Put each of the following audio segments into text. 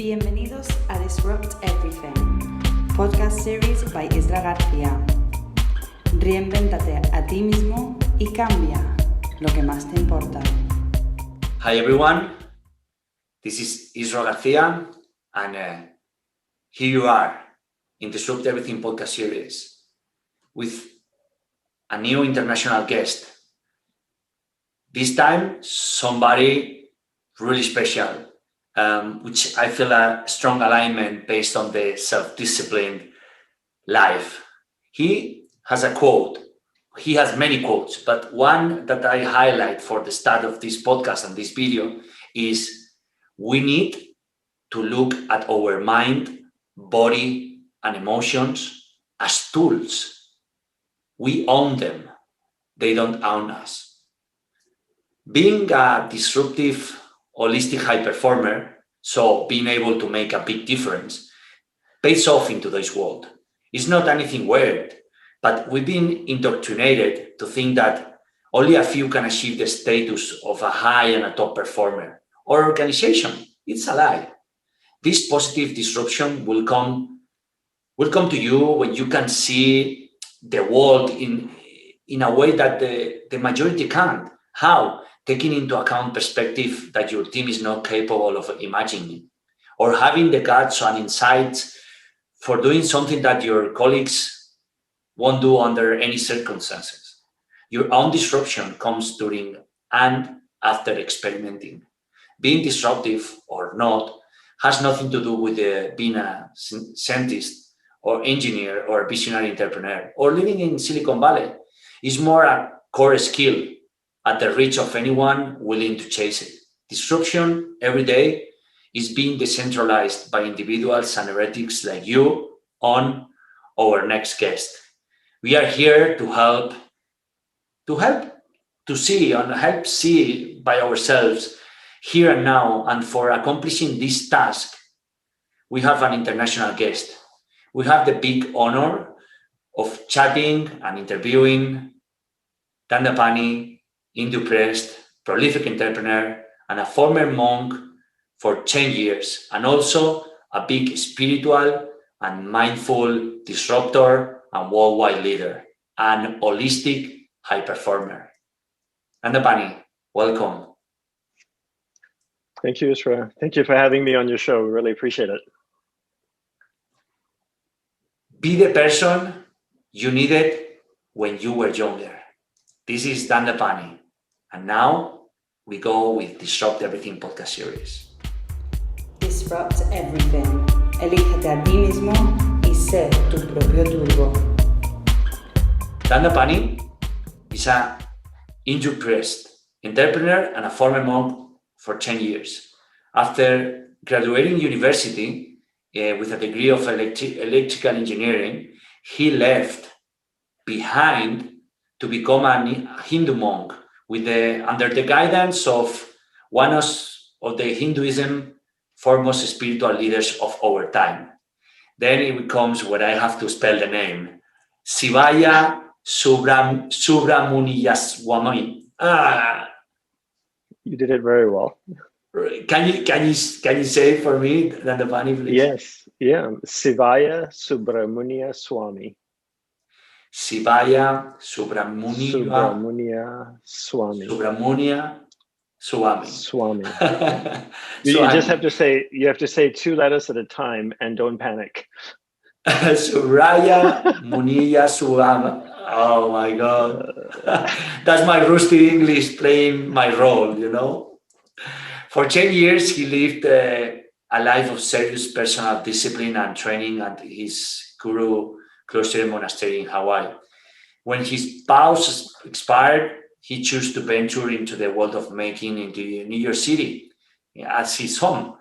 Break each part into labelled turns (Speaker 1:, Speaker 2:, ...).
Speaker 1: Bienvenidos a Disrupt Everything, podcast series by Isra García. Reinvéntate a ti mismo y cambia lo que más te importa.
Speaker 2: Hi everyone, this is Isra García, and here you are in Disrupt Everything podcast series with a new international guest. This time, somebody really special, which I feel a strong alignment based on the self-disciplined life. He has a quote. He has many quotes, but one that I highlight for the start of this podcast and this video is we need to look at our mind, body, and emotions as tools. We own them. They don't own us. Being a disruptive, holistic high performer, so being able to make a big difference, pays off in today's world. It's not anything weird, but we've been indoctrinated to think that only a few can achieve the status of a high and a top performer or organization. It's a lie. This positive disruption will come to you when you can see the world in a way that the majority can't. How? Taking into account perspective that your team is not capable of imagining, or having the guts and insights for doing something that your colleagues won't do under any circumstances. Your own disruption comes during and after experimenting. Being disruptive or not has nothing to do with being a scientist or engineer or visionary entrepreneur or living in Silicon Valley. It's more a core skill at the reach of anyone willing to chase it. Disruption every day is being decentralized by individuals and heretics like you on our next guest. We are here to help see by ourselves here and now. And for accomplishing this task, we have an international guest. We have the big honor of chatting and interviewing Dandapani, Hindu-pressed, prolific entrepreneur, and a former monk for 10 years, and also a big spiritual and mindful disruptor and worldwide leader, and holistic high performer. Dandapani, welcome.
Speaker 3: Thank you, Isra. Thank you for having me on your show. We really appreciate it.
Speaker 2: Be the person you needed when you were younger. This is Dandapani. And now we go with Disrupt Everything podcast series.
Speaker 1: Disrupt Everything. Elígete a ti mismo y sé tu propio turbo.
Speaker 2: Dandapani is an Hindu-pressed entrepreneur and a former monk for 10 years. After graduating university with a degree of electrical engineering, he left behind to become a Hindu monk under the guidance of one of the Hinduism foremost spiritual leaders of our time. Then it becomes what I have to spell the name, Shivaya Subramuniyaswamy.
Speaker 3: You did it very well.
Speaker 2: Can you say it for me, Dandapani, please?
Speaker 3: Yes, yeah. Shivaya Subramunia Swami.
Speaker 2: Shivaya Subramunia
Speaker 3: Swami.
Speaker 2: Swami.
Speaker 3: You just have to say 2 letters at a time and don't panic.
Speaker 2: Suraya Muniya Swami. Oh my God. That's my rusty English playing my role, you know. For 10 years, he lived a life of serious personal discipline and training at his Guru Cloister Monastery in Hawaii. When his vows expired, he chose to venture into the world of making into New York City as his home.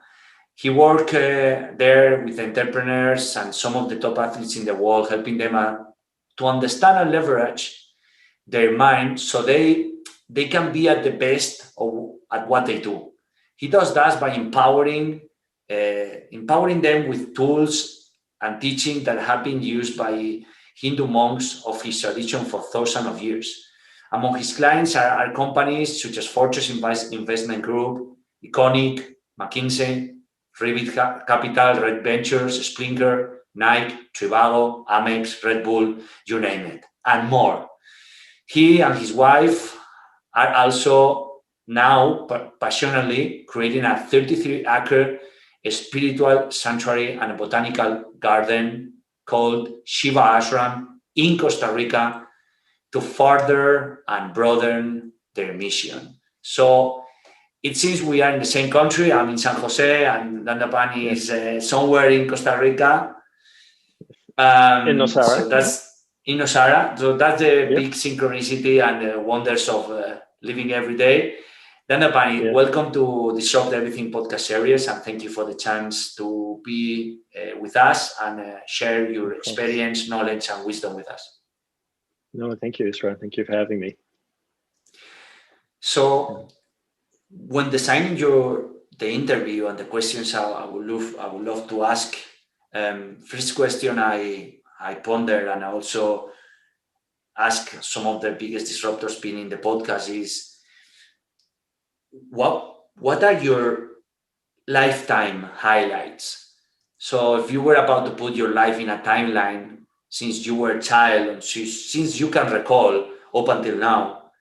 Speaker 2: He worked there with entrepreneurs and some of the top athletes in the world, helping them to understand and leverage their mind so they can be at the best at what they do. He does that by empowering them with tools and teaching that have been used by Hindu monks of his tradition for thousands of years. Among his clients are companies such as Fortress Investment Group, Iconic, McKinsey, Revit Capital, Red Ventures, Springer, Nike, Trivago, Amex, Red Bull, you name it, and more. He and his wife are also now passionately creating a 33-acre spiritual sanctuary and a botanical garden called Shiva Ashram in Costa Rica to further and broaden their mission. So it seems we are in the same country. I'm in San Jose and Dandapani is somewhere in Costa Rica.
Speaker 3: In Nosara.
Speaker 2: So that's in Nosara. So that's the big synchronicity and the wonders of living every day. Dandapani, welcome to the Disrupt Everything podcast series, and thank you for the chance to be with us and share your experience, knowledge, and wisdom with us.
Speaker 3: No, thank you, Isra. Thank you for having me.
Speaker 2: So, when designing the interview and the questions I would love to ask, first question I ponder and I also ask some of the biggest disruptors being in the podcast is, what are your lifetime highlights? So if you were about to put your life in a timeline since you were a child and since you can recall up until now,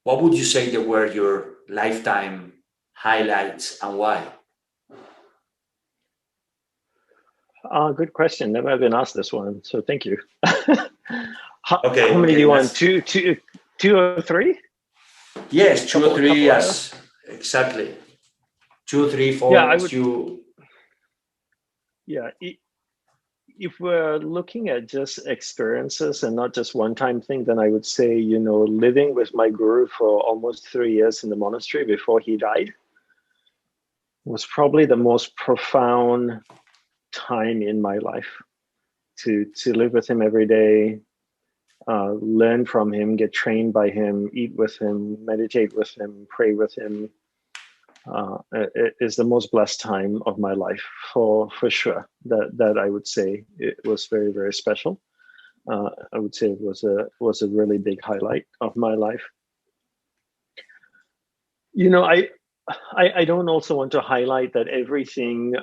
Speaker 2: what would you say that were your lifetime highlights and why?
Speaker 3: Good question. Never been asked this one, so thank you. How many do you want? Two or three?
Speaker 2: Yes, two or three. Yes, exactly. 2, 3, 4.
Speaker 3: Yeah, if we're looking at just experiences and not just one-time thing, then I would say, living with my guru for almost 3 years in the monastery before he died was probably the most profound time in my life. To live with him every day, learn from him, get trained by him, eat with him, meditate with him, pray with him. It is the most blessed time of my life for sure. That I would say it was very, very special. I would say it was a really big highlight of my life. I don't also want to highlight that everything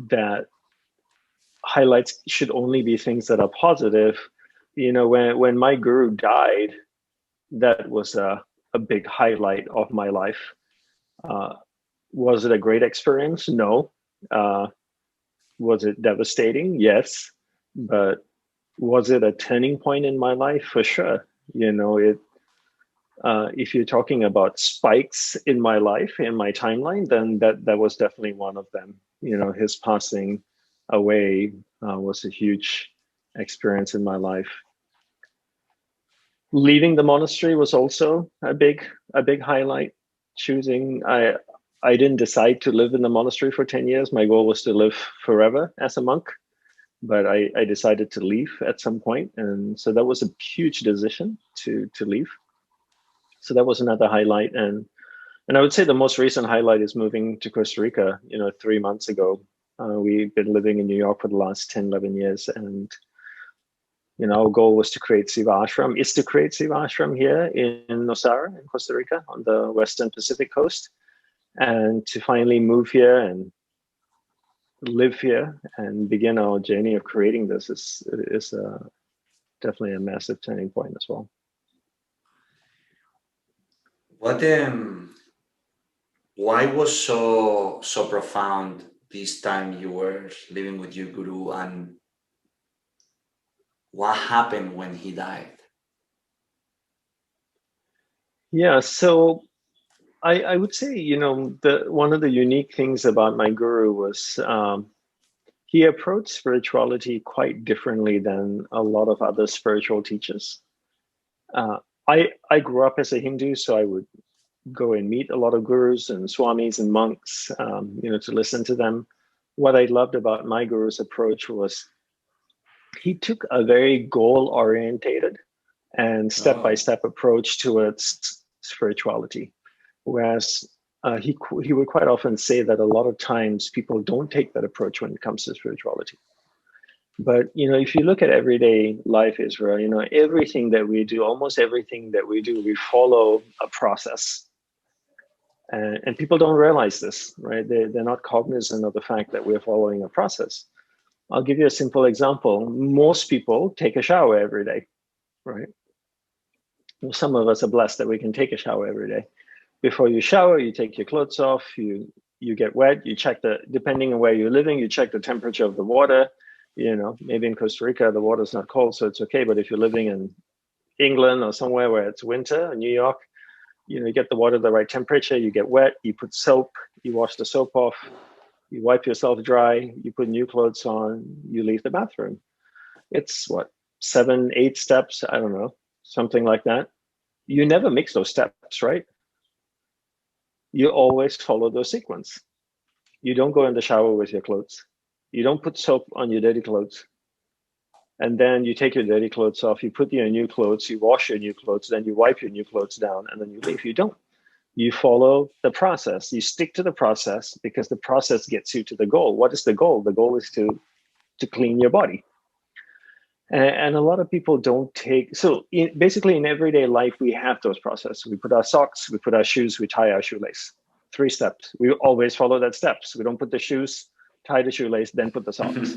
Speaker 3: that highlights should only be things that are positive. When my guru died, that was a big highlight of my life. Was it a great experience? No. Was it devastating? Yes. But was it a turning point in my life? For sure. If you're talking about spikes in my life, in my timeline, then that was definitely one of them. His passing away was a huge experience in my life. Leaving the monastery was also a big highlight. I didn't decide to live in the monastery for 10 years. My goal was to live forever as a monk, but I decided to leave at some point. And so that was a huge decision to leave. So that was another highlight. And I would say the most recent highlight is moving to Costa Rica, 3 months ago. We've been living in New York for the last 10, 11 years. And our goal was to create Shiva Ashram, is to create Shiva Ashram here in Nosara, in Costa Rica, on the Western Pacific coast. And to finally move here and live here and begin our journey of creating this is definitely a massive turning point as well.
Speaker 2: Why was so profound this time you were living with your guru, and what happened when he died?
Speaker 3: Yeah, so I would say, one of the unique things about my guru was he approached spirituality quite differently than a lot of other spiritual teachers. I grew up as a Hindu, so I would go and meet a lot of gurus and swamis and monks, to listen to them. What I loved about my guru's approach was he took a very goal-orientated and step-by-step approach towards spirituality. Whereas he would quite often say that a lot of times people don't take that approach when it comes to spirituality. But, if you look at everyday life, Israel, everything that we do, almost everything that we do, we follow a process. And people don't realize this, right? They're not cognizant of the fact that we're following a process. I'll give you a simple example. Most people take a shower every day, right? Some of us are blessed that we can take a shower every day. Before you shower, you take your clothes off, you get wet, you check depending on where you're living, you check the temperature of the water. Maybe in Costa Rica, the water's not cold, so it's okay. But if you're living in England or somewhere where it's winter, New York, you get the water the right temperature, you get wet, you put soap, you wash the soap off, you wipe yourself dry, you put new clothes on, you leave the bathroom. It's what, 7, 8 steps? I don't know, something like that. You never mix those steps, right? You always follow those sequence. You don't go in the shower with your clothes. You don't put soap on your dirty clothes. And then you take your dirty clothes off, you put your new clothes, you wash your new clothes, then you wipe your new clothes down, and then you leave. You don't. You follow the process. You stick to the process because the process gets you to the goal. What is the goal? The goal is to clean your body. And a lot of people don't take, so basically in everyday life, we have those processes. We put our socks, we put our shoes, we tie our shoelace. 3 steps. We always follow that steps. We don't put the shoes, tie the shoelace, then put the socks.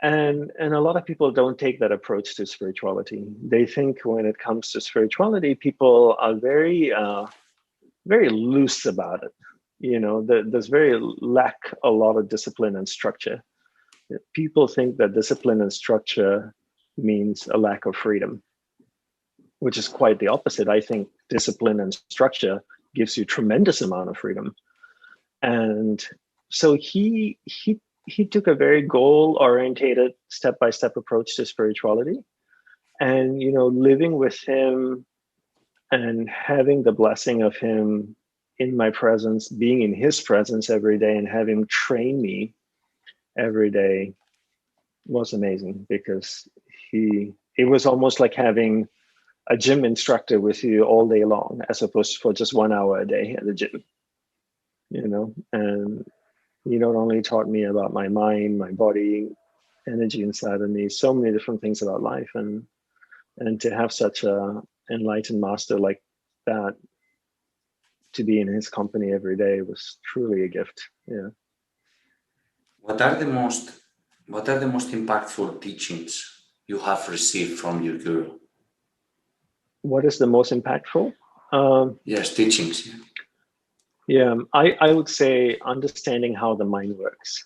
Speaker 3: And a lot of people don't take that approach to spirituality. They think when it comes to spirituality, people are very, very loose about it. There's very lack a lot of discipline and structure. People think that discipline and structure means a lack of freedom, which is quite the opposite. I think discipline and structure gives you tremendous amount of freedom. And so he took a very goal-orientated, step-by-step approach to spirituality. And, living with him and having the blessing of him in my presence, being in his presence every day and have him train me every day was amazing, because it was almost like having a gym instructor with you all day long, as opposed to for just 1 hour a day at the gym, and he not only taught me about my mind, my body, energy inside of me, so many different things about life, and to have such a enlightened master like that, to be in his company every day was truly a gift. Yeah.
Speaker 2: What are the most impactful teachings you have received from your guru?
Speaker 3: What is the most impactful?
Speaker 2: Yes, teachings.
Speaker 3: Yeah, I would say understanding how the mind works.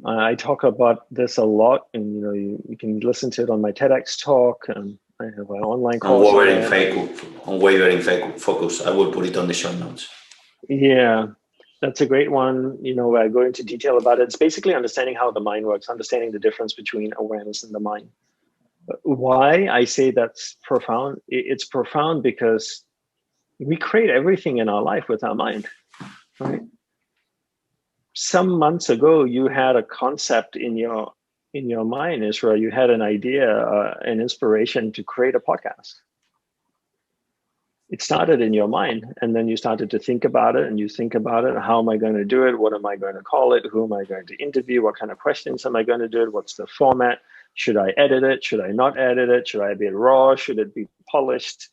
Speaker 3: I talk about this a lot, and you can listen to it on my TEDx talk, and I have an online course.
Speaker 2: Unwavering focus. I will put it on the show notes.
Speaker 3: Yeah, that's a great one. Where I go into detail about it. It's basically understanding how the mind works, understanding the difference between awareness and the mind. Why I say that's profound? It's profound because we create everything in our life with our mind, right? Some months ago, you had a concept in your mind, Israel. You had an idea, an inspiration to create a podcast. It started in your mind, and then you started to think about it, and you think about it. How am I going to do it? What am I going to call it? Who am I going to interview? What kind of questions am I going to do it? What's the format? Should I edit it? Should I not edit it? Should I be raw? Should it be polished?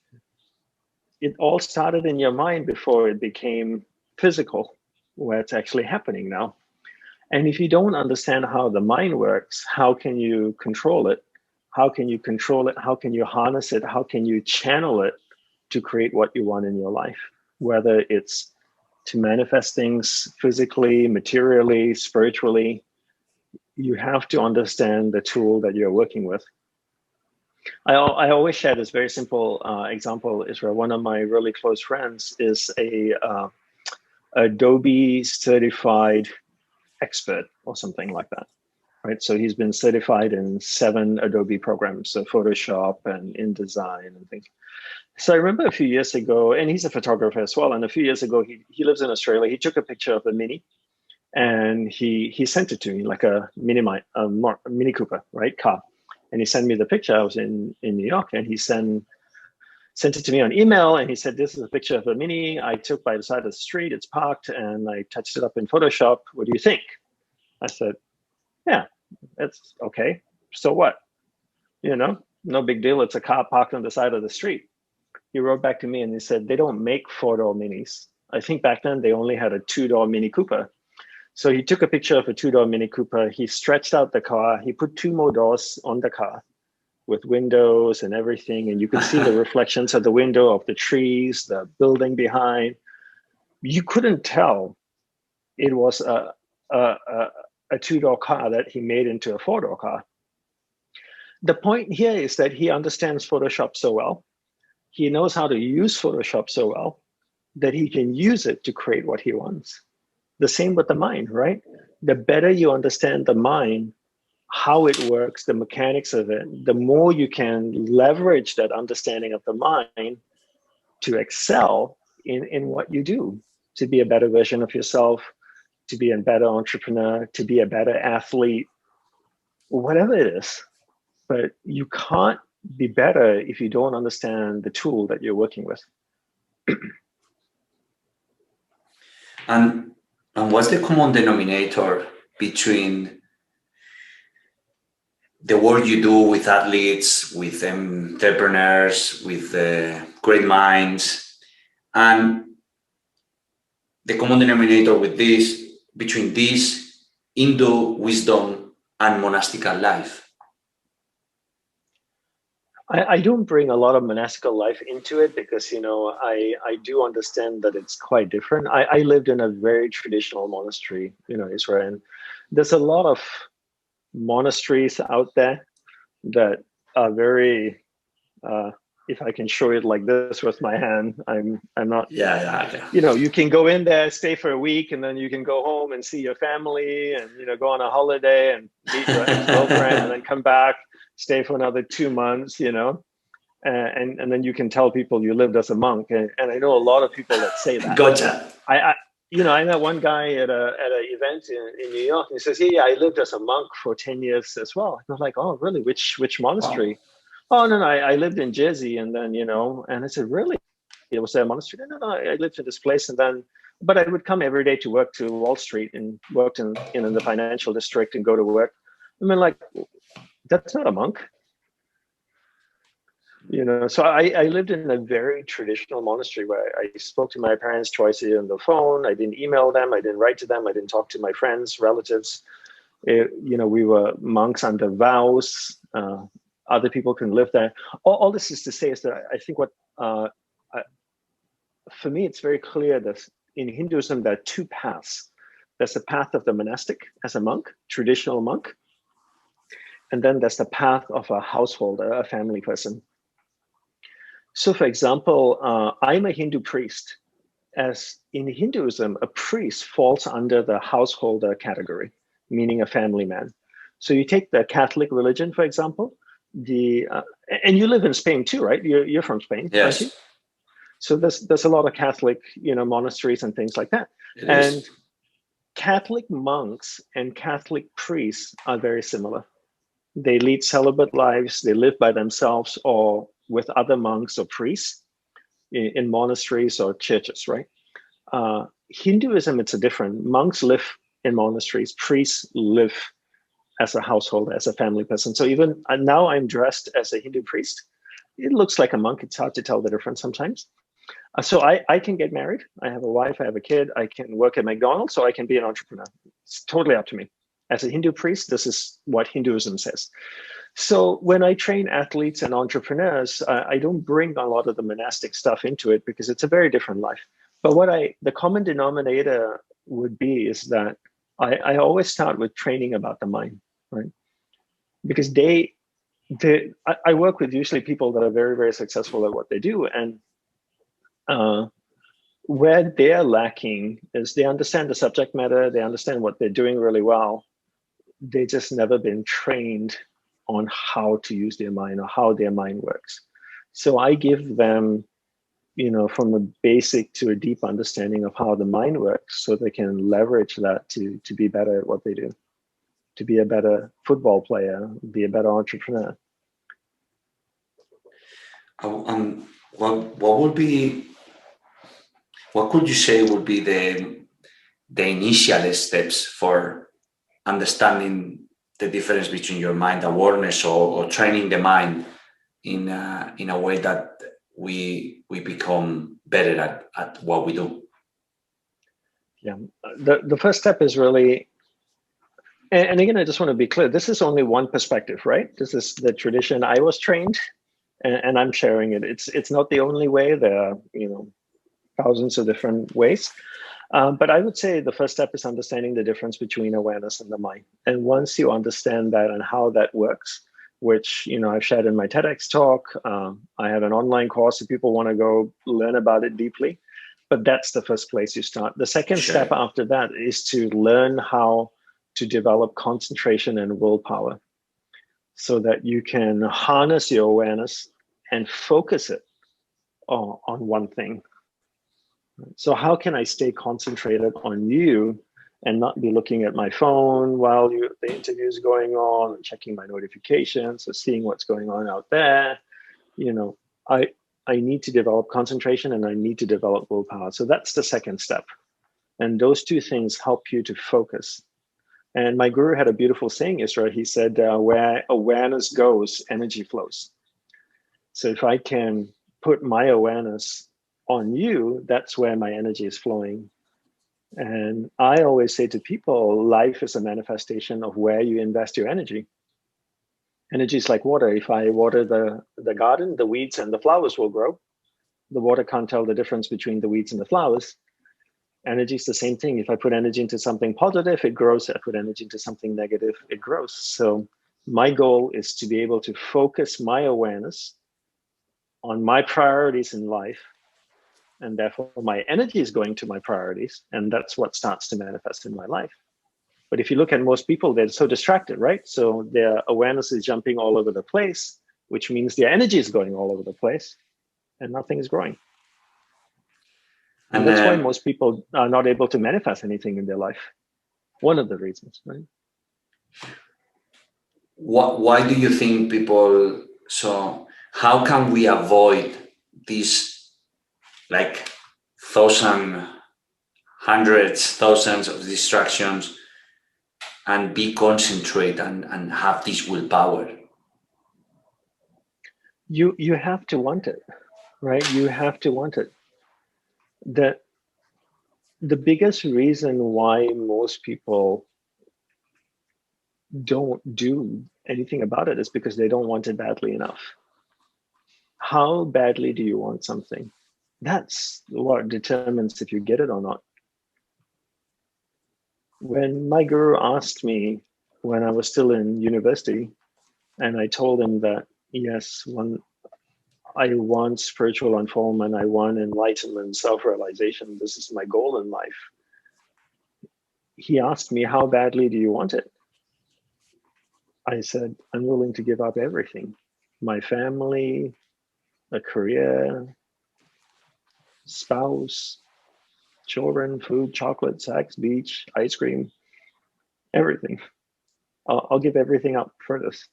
Speaker 3: It all started in your mind before it became physical, where it's actually happening now. And if you don't understand how the mind works, how can you control it? How can you control it? How can you harness it? How can you channel it to create what you want in your life? Whether it's to manifest things physically, materially, spiritually, you have to understand the tool that you're working with. I always share this very simple example, Israel. One of my really close friends is a Adobe certified expert or something like that, right? So he's been certified in 7 Adobe programs, so Photoshop and InDesign and things. So I remember a few years ago, and he's a photographer as well, and a few years ago, he lives in Australia. He took a picture of the Mini, and he sent it to me, like a Mini Cooper, right, car. And he sent me the picture. I was in New York, and he sent it to me on email, and he said, this is a picture of a Mini I took by the side of the street. It's parked, and I touched it up in Photoshop. What do you think? I said, yeah, that's okay. So what? No big deal. It's a car parked on the side of the street. he wrote back to me and he said, they don't make 4-door minis. I think back then they only had a 2-door Mini Cooper. So he took a picture of a 2-door Mini Cooper. He stretched out the car. He put 2 more doors on the car with windows and everything. And you could see the reflections of the window of the trees, the building behind. You couldn't tell it was a 2-door car that he made into a 4-door car. The point here is that he understands Photoshop so well. He knows how to use Photoshop so well that he can use it to create what he wants. The same with the mind, right? The better you understand the mind, how it works, the mechanics of it, the more you can leverage that understanding of the mind to excel in what you do, to be a better version of yourself, to be a better entrepreneur, to be a better athlete, whatever it is. But you can't be better if you don't understand the tool that you're working with.
Speaker 2: And what's the common denominator between the work you do with athletes, with entrepreneurs, with great minds, and the common denominator with this, between this Hindu wisdom and monastical life?
Speaker 3: I don't bring a lot of monastical life into it because, I do understand that it's quite different. I lived in a very traditional monastery, Israel, and there's a lot of monasteries out there that are very, if I can show it like this with my hand, I'm not,
Speaker 2: yeah.
Speaker 3: You can go in there, stay for a week, and then you can go home and see your family and, go on a holiday and meet your ex-girlfriend and then come back, stay for another 2 months, and then you can tell people you lived as a monk. And I know a lot of people that say that.
Speaker 2: Gotcha.
Speaker 3: I met one guy at an event in New York, and he says, yeah, I lived as a monk for 10 years as well. I was like, oh, really? Which monastery? Wow. Oh, no, I lived in Jersey. And then, and I said, really? It was a monastery? No, I lived in this place. And then, but I would come every day to work to Wall Street and worked in the financial district and go to work. I mean, like, that's not a monk. So I lived in a very traditional monastery where I spoke to my parents twice a year on the phone. I didn't email them. I didn't write to them. I didn't talk to my friends, relatives. We were monks under vows. Other people can live there. All this is to say is that I think for me, it's very clear that in Hinduism, there are 2 paths. There's the path of the monastic as a monk, traditional monk. And then there's the path of a householder, a family person. So, for example, I'm a Hindu priest. As in Hinduism, a priest falls under the householder category, meaning a family man. So you take the Catholic religion, for example, and you live in Spain too, right? You're from Spain,
Speaker 2: yes.
Speaker 3: Aren't you? So there's a lot of Catholic, monasteries and things like that. And Catholic monks and Catholic priests are very similar. They lead celibate lives. They live by themselves or with other monks or priests in monasteries or churches, right? Hinduism, it's a different. Monks live in monasteries. Priests live as a householder, as a family person. So even now I'm dressed as a Hindu priest. It looks like a monk. It's hard to tell the difference sometimes. So I can get married. I have a wife. I have a kid. I can work at McDonald's, so I can be an entrepreneur. It's totally up to me. As a Hindu priest, this is what Hinduism says. So when I train athletes and entrepreneurs, I don't bring a lot of the monastic stuff into it because it's a very different life. But the common denominator would be is that I always start with training about the mind, right? Because I work with usually people that are very, very successful at what they do. And where they're lacking is they understand the subject matter, they understand what they're doing really well. They just never been trained on how to use their mind or how their mind works. So I give them, from a basic to a deep understanding of how the mind works so they can leverage that to be better at what they do, to be a better football player, be a better entrepreneur.
Speaker 2: What could you say would be the initial steps for understanding the difference between your mind awareness or training the mind in a way that we we become better at what we do?
Speaker 3: Yeah, the first step is really, and again, I just want to be clear, this is only one perspective, right? This is the tradition I was trained, and I'm sharing it. It's not the only way. There are, thousands of different ways. But I would say the first step is understanding the difference between awareness and the mind. And once you understand that and how that works, which I've shared in my TEDx talk, I have an online course if people want to go learn about it deeply. But that's the first place you start. The second step after that is to learn how to develop concentration and willpower so that you can harness your awareness and focus it on one thing. So how can I stay concentrated on you and not be looking at my phone while the interview is going on and checking my notifications or seeing what's going on out there? I need to develop concentration and I need to develop willpower. So that's the second step. And those two things help you to focus. And my guru had a beautiful saying, Isra. He said, where awareness goes, energy flows. So if I can put my awareness on you, that's where my energy is flowing. And I always say to people, life is a manifestation of where you invest your energy. Energy is like water. If I water the garden, the weeds and the flowers will grow. The water can't tell the difference between the weeds and the flowers. Energy is the same thing. If I put energy into something positive, it grows. If I put energy into something negative, it grows. So my goal is to be able to focus my awareness on my priorities in life. And therefore, my energy is going to my priorities. And that's what starts to manifest in my life. But if you look at most people, they're so distracted, right? So their awareness is jumping all over the place, which means their energy is going all over the place and nothing is growing. And that's why most people are not able to manifest anything in their life. One of the reasons, right?
Speaker 2: Why do you think people, so how can we avoid these like thousands of distractions and be concentrated and have this willpower?
Speaker 3: You have to want it, right? You have to want it. The biggest reason why most people don't do anything about it is because they don't want it badly enough. How badly do you want something? That's what determines if you get it or not. When my guru asked me when I was still in university, and I told him that, yes, I want spiritual unfoldment, I want enlightenment, self-realization, this is my goal in life. He asked me, how badly do you want it? I said, I'm willing to give up everything. My family, a career, spouse, children, food, chocolate, sex, beach, ice cream, everything. I'll give everything up for this.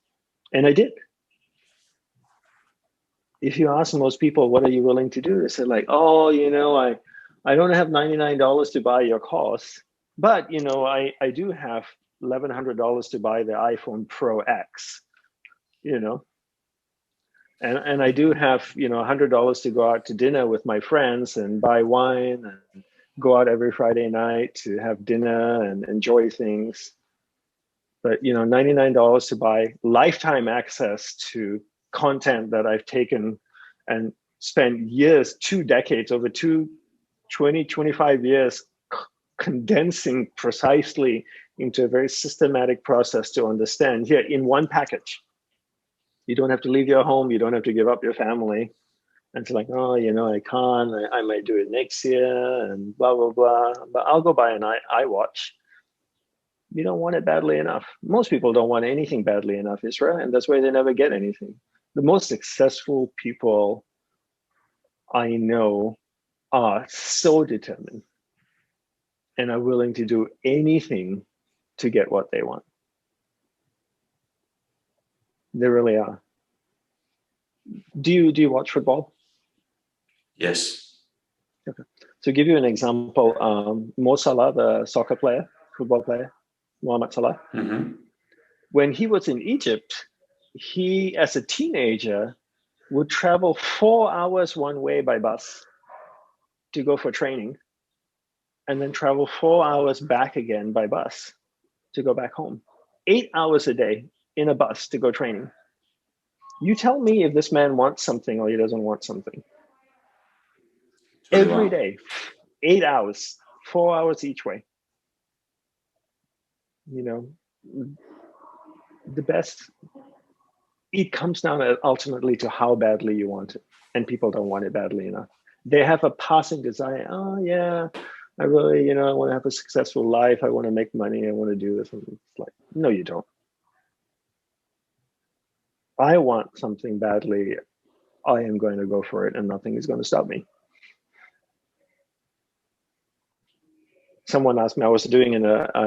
Speaker 3: And I did. If you ask most people, what are you willing to do? They say like, oh, I don't have $99 to buy your course, but, I do have $1,100 to buy the iPhone Pro X, and I do have, $100 to go out to dinner with my friends and buy wine and go out every Friday night to have dinner and enjoy things. But, $99 to buy lifetime access to content that I've taken and spent years, 2 decades, over 25 years, condensing precisely into a very systematic process to understand here in one package. You don't have to leave your home. You don't have to give up your family. And it's like, oh, I can't. I might do it next year and blah, blah, blah. But I'll go buy an iWatch. You don't want it badly enough. Most people don't want anything badly enough, Israel, and that's why they never get anything. The most successful people I know are so determined and are willing to do anything to get what they want. They really are. Do you watch football?
Speaker 2: Yes.
Speaker 3: Okay. To give you an example, Mo Salah, the football player, Mohamed Salah, when he was in Egypt, he, as a teenager, would travel 4 hours one way by bus to go for training, and then travel 4 hours back again by bus to go back home. 8 hours a day in a bus to go training. You tell me if this man wants something or he doesn't want something. Every day, 8 hours, 4 hours each way. You know, the best, it comes down ultimately to how badly you want it. And people don't want it badly enough. They have a passing desire. Oh yeah, I really, you know, I want to have a successful life. I want to make money. I want to do this. And it's like, no, you don't. I want something badly. I am going to go for it and nothing is going to stop me. Someone asked me, I was doing an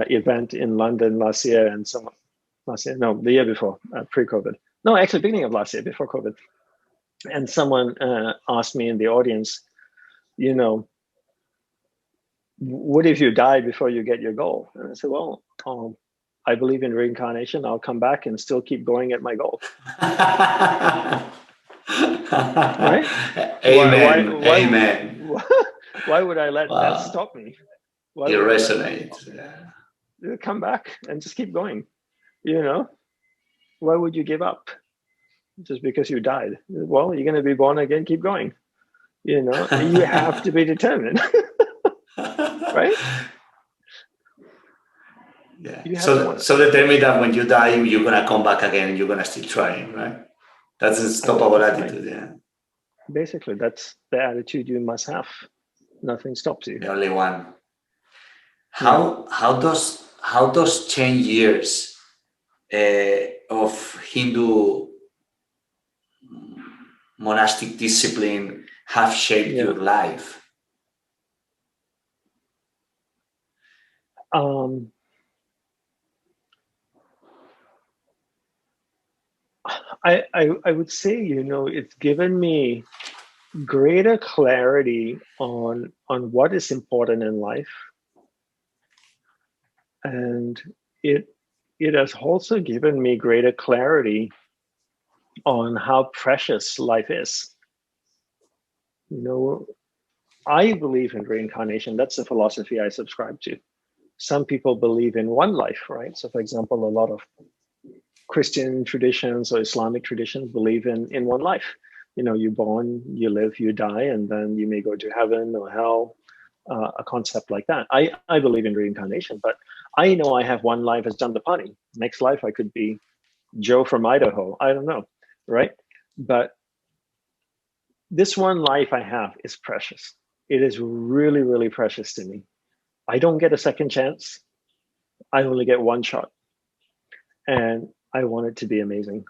Speaker 3: event in London last year, and the year before, pre-COVID. No, actually, beginning of last year, before COVID. And someone asked me in the audience, you know, what if you die before you get your goal? And I said, well, I believe in reincarnation. I'll come back and still keep going at my goal. Right?
Speaker 2: Amen. Amen.
Speaker 3: Why would I let that stop me? Why
Speaker 2: it
Speaker 3: would
Speaker 2: resonates.
Speaker 3: Come back and just keep going. You know, why would you give up just because you died? Well, you're going to be born again. Keep going. You know, you have to be determined. Right?
Speaker 2: Yeah. So determined that when you die, you're going to come back again and you're going to still trying, right? That's a stoppable attitude. Right. Yeah.
Speaker 3: Basically, that's the attitude you must have. Nothing stops you.
Speaker 2: The only one. How does 10 years of Hindu monastic discipline have shaped your life?
Speaker 3: I would say, you know, it's given me greater clarity on what is important in life, and it has also given me greater clarity on how precious life is. You know, I believe in reincarnation. That's the philosophy I subscribe to. Some people believe in one life, right? So, for example, a lot of Christian traditions or Islamic traditions believe in one life. You know, you're born, you live, you die, and then you may go to heaven or hell, a concept like that. I believe in reincarnation, but I know I have one life as Dandapani. Next life, I could be Joe from Idaho. I don't know, right? But this one life I have is precious. It is really, really precious to me. I don't get a second chance. I only get one shot. And I want it to be amazing.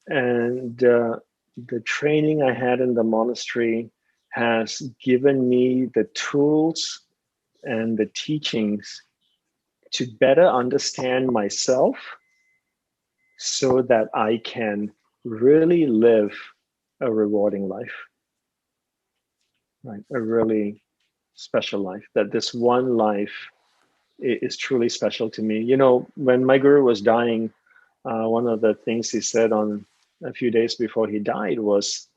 Speaker 3: And the training I had in the monastery has given me the tools and the teachings to better understand myself so that I can really live a rewarding life, right? A really special life, that this one life is truly special to me. You know, when my guru was dying, one of the things he said on a few days before he died was,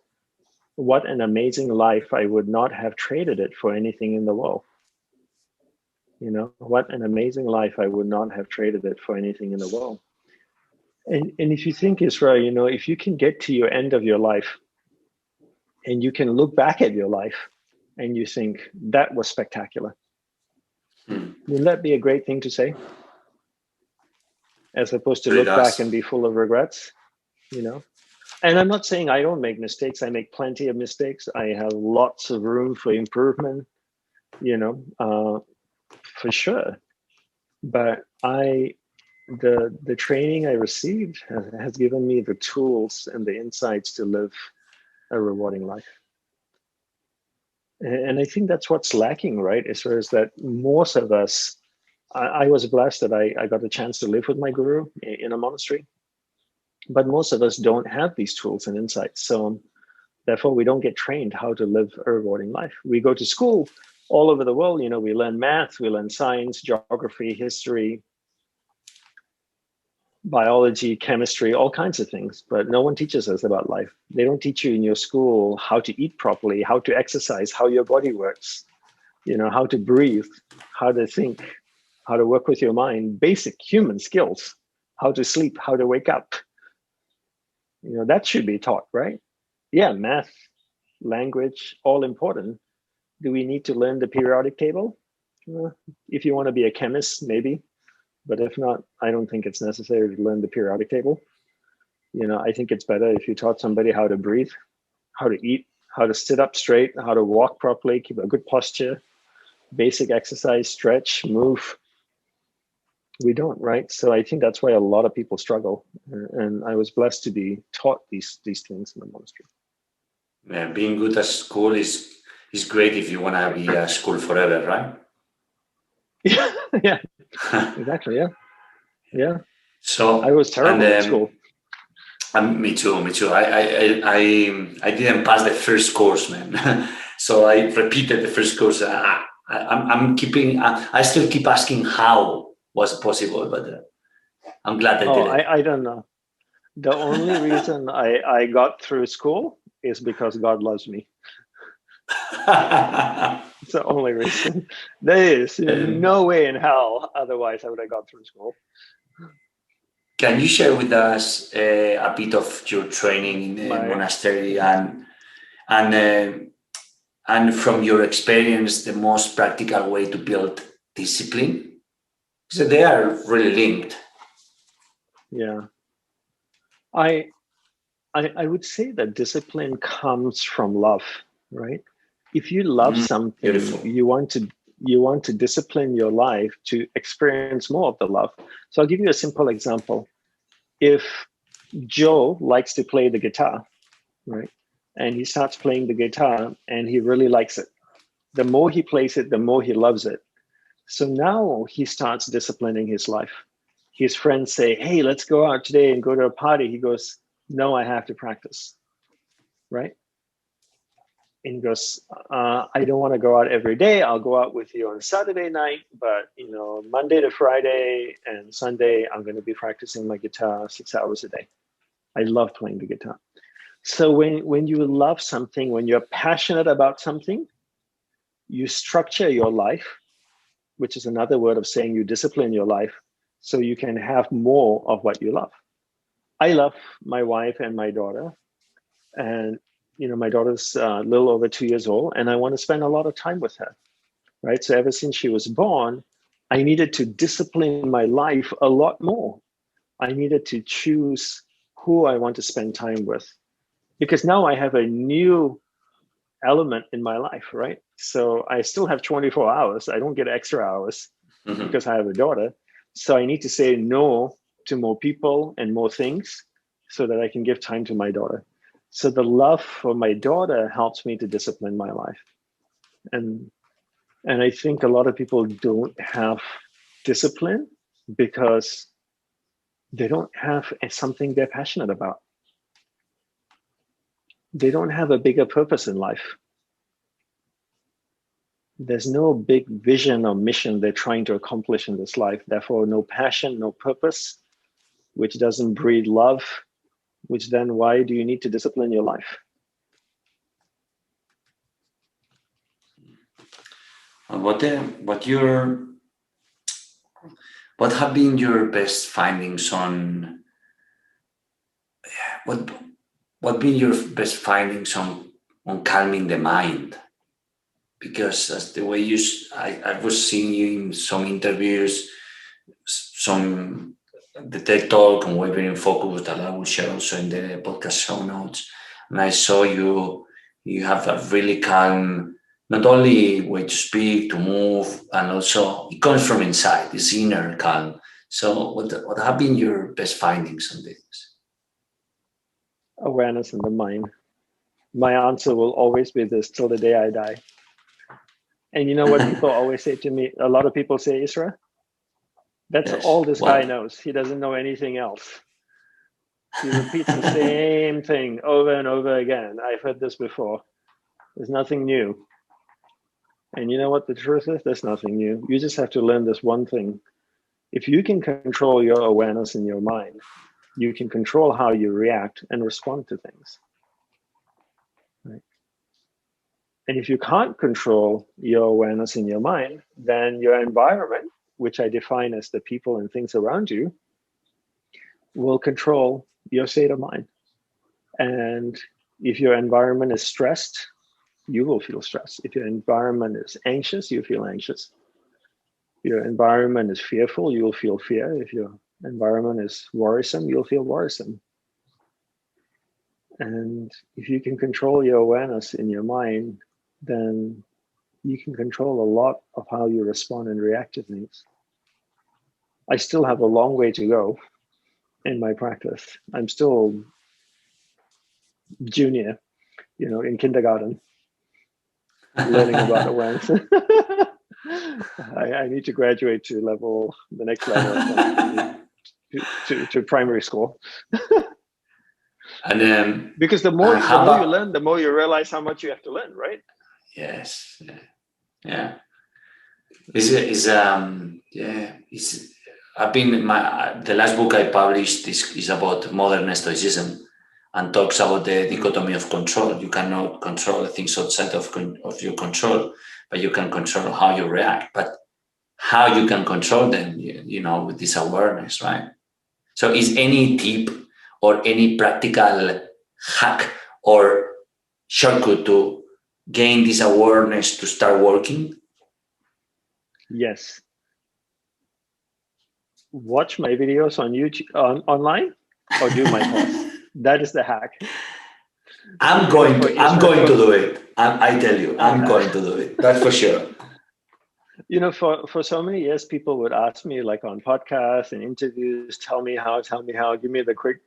Speaker 3: what an amazing life. I would not have traded it for anything in the world. You know, what an amazing life. I would not have traded it for anything in the world. And if you think, Israel, you know, if you can get to your end of your life and you can look back at your life and you think that was spectacular, wouldn't that be a great thing to say? As opposed to look back and be full of regrets, you know? And I'm not saying I don't make mistakes. I make plenty of mistakes. I have lots of room for improvement, you know, for sure. But the training I received has given me the tools and the insights to live a rewarding life. And I think that's what's lacking, right? Is that most of us, I was blessed that I got a chance to live with my guru in a monastery, but most of us don't have these tools and insights. So therefore, we don't get trained how to live a rewarding life. We go to school all over the world, you know, we learn math, we learn science, geography, history. biology, chemistry, all kinds of things, but no one teaches us about life. They don't teach you in your school how to eat properly, how to exercise, how your body works, how to breathe, how to think, how to work with your mind, basic human skills, how to sleep, how to wake up. That should be taught, right? Yeah, math, language, all important. Do we need to learn the periodic table? If you want to be a chemist, maybe. But if not, I don't think it's necessary to learn the periodic table. I think it's better if you taught somebody how to breathe, how to eat, how to sit up straight, how to walk properly, keep a good posture, basic exercise, stretch, move. We don't, right? So I think that's why a lot of people struggle. And I was blessed to be taught these things in the monastery.
Speaker 2: Yeah, being good at school is great if you want to be at school forever, right?
Speaker 3: Yeah, exactly. Yeah.
Speaker 2: So
Speaker 3: I was terrible at school.
Speaker 2: Me too. I didn't pass the first course, man. So I repeated the first course. I still keep asking how was possible, but I'm glad I did it.
Speaker 3: I don't know. The only reason I got through school is because God loves me. It's the only reason. There is no way in hell otherwise I would have got through school.
Speaker 2: Can you share with us a bit of your training in the monastery and from your experience, the most practical way to build discipline? So they are really linked.
Speaker 3: Yeah. I would say that discipline comes from love, right? If you love something,
Speaker 2: beautiful.
Speaker 3: you want to discipline your life to experience more of the love. So I'll give you a simple example. If Joe likes to play the guitar, right? And he starts playing the guitar and he really likes it. The more he plays it, the more he loves it. So now he starts disciplining his life. His friends say, hey, let's go out today and go to a party. He goes, no, I have to practice, right? And he goes, I don't want to go out every day. I'll go out with you on Saturday night, but Monday to Friday and Sunday, I'm going to be practicing my guitar 6 hours a day. I love playing the guitar. So when you love something, when you're passionate about something, you structure your life, which is another word of saying you discipline your life so you can have more of what you love. I love my wife and my daughter. And, my daughter's a little over 2 years old, and I want to spend a lot of time with her, right? So ever since she was born, I needed to discipline my life a lot more. I needed to choose who I want to spend time with, because now I have a new element in my life, right? So I still have 24 hours. I don't get extra hours because I have a daughter. So I need to say no to more people and more things so that I can give time to my daughter. So the love for my daughter helps me to discipline my life. And I think a lot of people don't have discipline because they don't have something they're passionate about. They don't have a bigger purpose in life. There's no big vision or mission they're trying to accomplish in this life. Therefore, no passion, no purpose, which doesn't breed love, which then why do you need to discipline your life?
Speaker 2: What have been your best findings on what been your best findings on calming the mind? Because that's the way I was seeing you in some interviews, the TED Talk on Unwavering Focus that I will share also in the podcast show notes. And I saw you have a really calm, not only way to speak, to move, and also it comes from inside, this inner calm. So what have been your best findings on this?
Speaker 3: Awareness in the mind. My answer will always be this till the day I die. And you know what people always say to me? A lot of people say, Isra, that's all this guy knows. He doesn't know anything else. He repeats the same thing over and over again. I've heard this before. There's nothing new. And you know what the truth is? There's nothing new. You just have to learn this one thing. If you can control your awareness in your mind, you can control how you react and respond to things. Right? And if you can't control your awareness in your mind, then your environment, which I define as the people and things around you, will control your state of mind. And if your environment is stressed, you will feel stressed. If your environment is anxious, you feel anxious. If your environment is fearful, you will feel fear. If your environment is worrisome, you'll feel worrisome. And if you can control your awareness in your mind, then you can control a lot of how you respond and react to things. I still have a long way to go in my practice. I'm still junior, in kindergarten, learning about awareness. I need to graduate to the next level to primary school.
Speaker 2: And
Speaker 3: because the more you learn, the more you realize how much you have to learn, right?
Speaker 2: Yes. Yeah. I've been the last book I published is about modern Stoicism and talks about the dichotomy of control. You cannot control the things outside of your control, but you can control how you react. But how you can control them, with this awareness, right? So is any tip or any practical hack or shortcut to gain this awareness to start working?
Speaker 3: Yes. Watch my videos on YouTube, online, or do my course. That is the hack.
Speaker 2: I'm going to do it. I tell you, I'm going to do it. That's for sure.
Speaker 3: For so many years, people would ask me, like on podcasts and interviews, tell me how, give me the quick,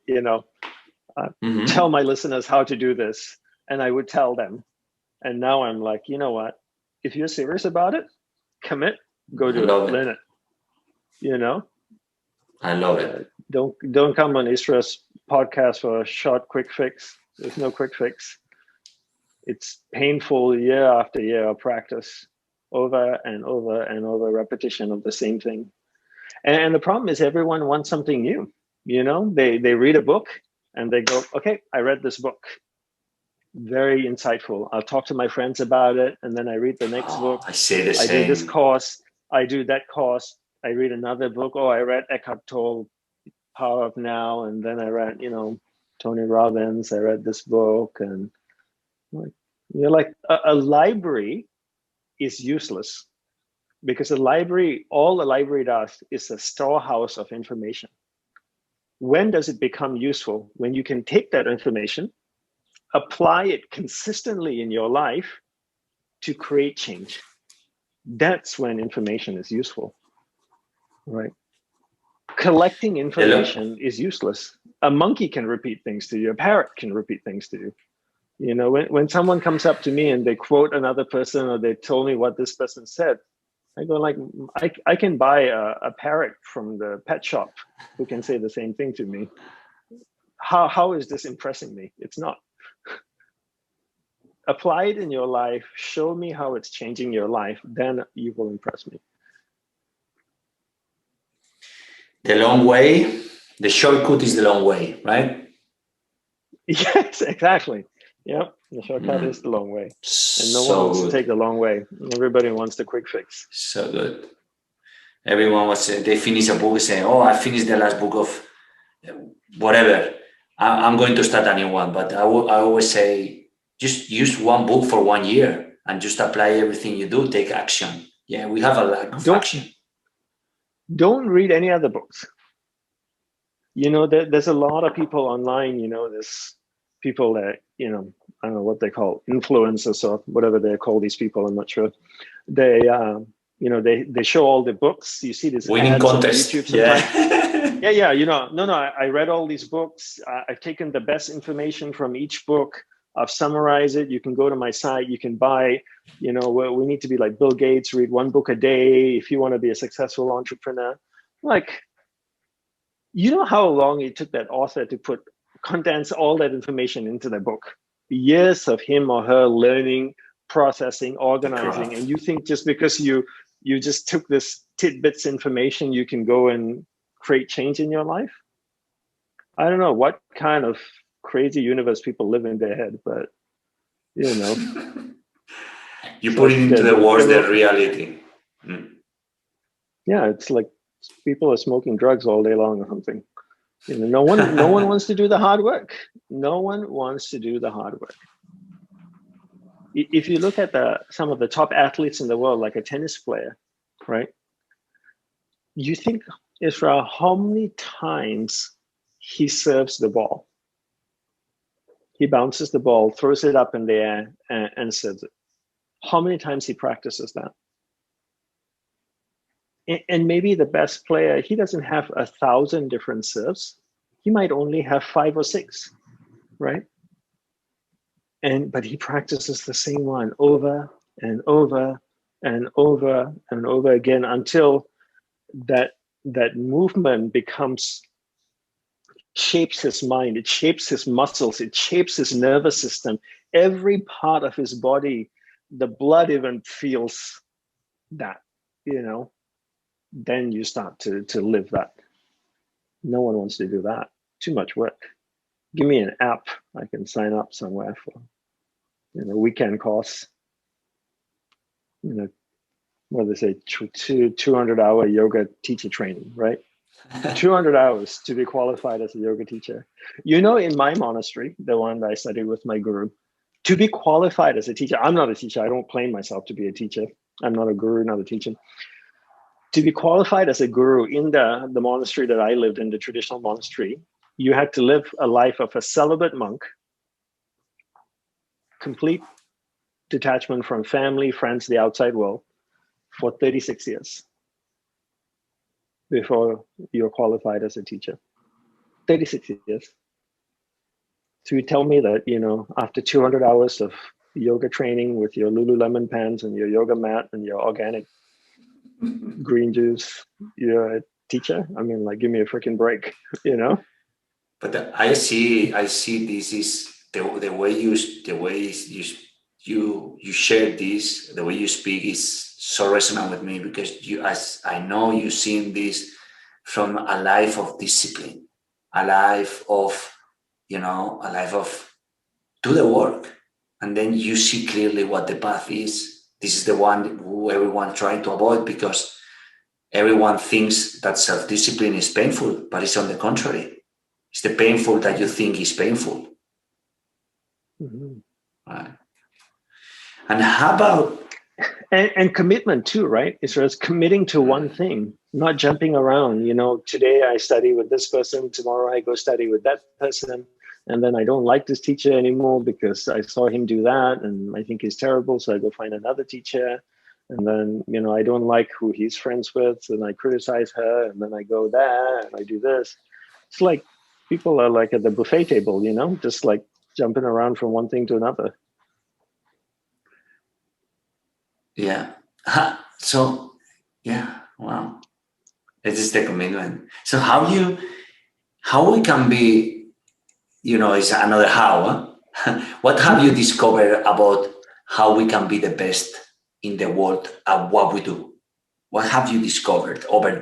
Speaker 3: tell my listeners how to do this. And I would tell them. And now I'm like, you know what? If you're serious about it, commit, go do it, learn it.
Speaker 2: I love it.
Speaker 3: Don't come on Isra's podcast for a short quick fix. There's no quick fix. It's painful year after year of practice, over and over and over, repetition of the same thing. And the problem is everyone wants something new. They read a book and they go, okay, I read this book. Very insightful. I'll talk to my friends about it. And then I read the next book.
Speaker 2: I say the same.
Speaker 3: I do this course. I do that course. I read another book. Oh, I read Eckhart Tolle, Power of Now. And then I read, Tony Robbins. I read this book. And a library is useless because all the library does is a storehouse of information. When does it become useful? When you can take that information, apply it consistently in your life to create change. That's when information is useful, right? Collecting information is useless. A monkey can repeat things to you. A parrot can repeat things to you. When someone comes up to me and they quote another person or they told me what this person said, I go like, I can buy a parrot from the pet shop who can say the same thing to me. How is this impressing me? It's not. Apply it in your life. Show me how it's changing your life. Then you will impress me.
Speaker 2: The long way, the shortcut is the long way, right?
Speaker 3: Yes, exactly. Yep, the shortcut is the long way. And no one wants to take the long way. Everybody wants the quick fix.
Speaker 2: So good. Everyone they finish a book saying, oh, I finished the last book of whatever. I'm going to start a new one. But I always say, just use one book for 1 year and just apply everything you do. Take action. Yeah, we have a lack of action.
Speaker 3: Don't read any other books. There's a lot of people online, there's people that, I don't know what they call influencers or whatever they call these people. I'm not sure. They, they show all the books. You see this
Speaker 2: winning contest.
Speaker 3: On YouTube sometimes. Yeah. I read all these books. I've taken the best information from each book. I've summarized it. You can go to my site. You can buy, we need to be like Bill Gates, read one book a day if you want to be a successful entrepreneur. Like, how long it took that author to condense all that information into the book? Years of him or her learning, processing, organizing. And you think just because you you just took this tidbits information, you can go and create change in your life. I don't know what kind of crazy universe people live in their head, but you know,
Speaker 2: you put it into the words, the reality.
Speaker 3: Yeah, it's like people are smoking drugs all day long or something. You know, no one wants to do the hard work. No one wants to do the hard work. If you look at some of the top athletes in the world, like a tennis player, right? You think, Israel, how many times he serves the ball? He bounces the ball, throws it up in the air, and serves it. How many times he practices that? And maybe the best player, he doesn't have 1,000 different serves. He might only have 5 or 6, right? But he practices the same one over and over and over and over again until that movement shapes his mind, it shapes his muscles, it shapes his nervous system. Every part of his body, the blood even feels that, you know. Then you start to live that. No one wants to do that. Too much work. Give me an app I can sign up somewhere for, weekend course. What do they say? 200-hour yoga teacher training, right? 200 hours to be qualified as a yoga teacher. In my monastery, the one that I studied with my guru, to be qualified as a teacher, I'm not a teacher. I don't claim myself to be a teacher. I'm not a guru, not a teacher. To be qualified as a guru in the monastery that I lived in, the traditional monastery, you had to live a life of a celibate monk, complete detachment from family, friends, the outside world, for 36 years before you're qualified as a teacher. 36 years. So you tell me that, after 200 hours of yoga training with your Lululemon pants and your yoga mat and your organic green juice, you're a teacher? I mean, like, give me a freaking break,
Speaker 2: But I see this is the way you share this, the way you speak is so resonant with me, because as I know, you've seen this from a life of discipline, a life of do the work, and then you see clearly what the path is. This is the one who everyone tries to avoid, because everyone thinks that self-discipline is painful, but it's on the contrary. It's the painful that you think is painful.
Speaker 3: Mm-hmm.
Speaker 2: Right. And how about...
Speaker 3: And commitment too, right? It's committing to one thing, not jumping around. Today I study with this person, tomorrow I go study with that person, and then I don't like this teacher anymore because I saw him do that and I think he's terrible, so I go find another teacher. And then, I don't like who he's friends with, and I criticize her, and then I go there and I do this. It's like people are like at the buffet table, just like jumping around from one thing to another.
Speaker 2: Yeah. So, yeah, wow. This is the commitment. So how we can be, is another how. Huh? What have you discovered about how we can be the best in the world at what we do? What have you discovered over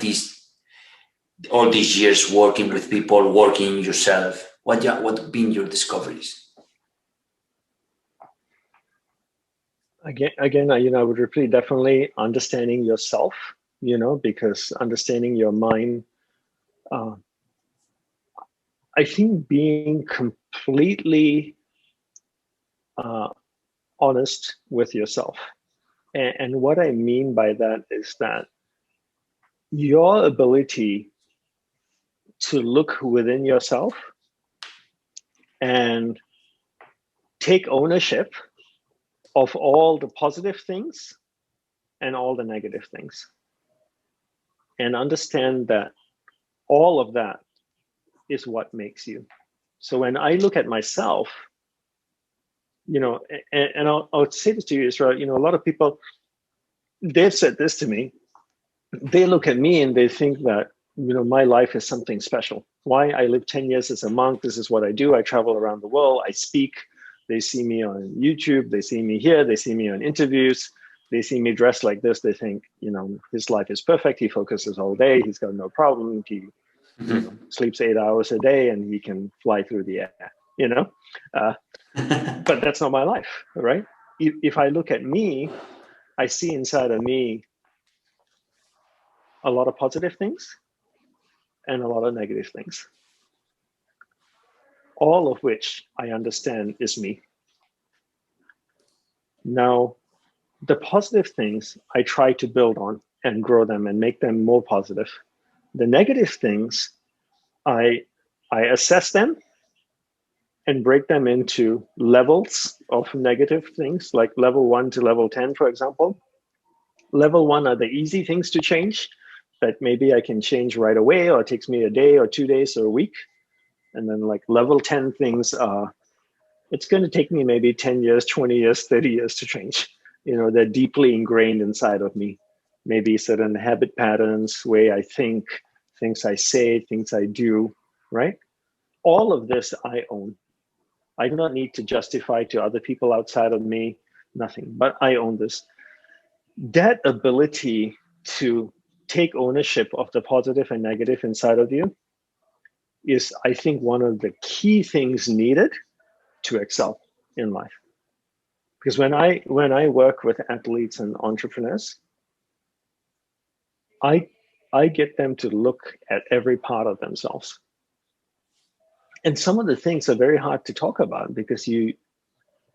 Speaker 2: all these years working with people, working yourself? What have been your discoveries?
Speaker 3: Again, I would repeat, definitely understanding yourself, because understanding your mind, I think being completely honest with yourself. And what I mean by that is that your ability to look within yourself and take ownership of all the positive things and all the negative things, and understand that all of that is what makes you. So when I look at myself, and I'll say this to you, Israel, a lot of people, they've said this to me. They look at me and they think that, my life is something special. Why? I lived 10 years as a monk. This is what I do. I travel around the world. I speak. They see me on YouTube. They see me here. They see me on interviews. They see me dressed like this, they think, you know, his life is perfect. He focuses all day. He's got no problem. He sleeps 8 hours a day and he can fly through the air, you know? But that's not my life, right? If I look at me, I see inside of me a lot of positive things and a lot of negative things, all of which I understand is me. Now, the positive things I try to build on and grow them and make them more positive. The negative things, I assess them and break them into levels of negative things, like level 1 to level 10, for example. Level 1 are the easy things to change that maybe I can change right away, or it takes me a day or 2 days or a week. And then like level 10 things are, it's going to take me maybe 10 years, 20 years, 30 years to change. You know, they're deeply ingrained inside of me. Maybe certain habit patterns, way I think, things I say, things I do, right? All of this I own. I do not need to justify to other people outside of me, nothing, but I own this. That ability to take ownership of the positive and negative inside of you is, I think, one of the key things needed to excel in life. Because when I work with athletes and entrepreneurs, I get them to look at every part of themselves. And some of the things are very hard to talk about, because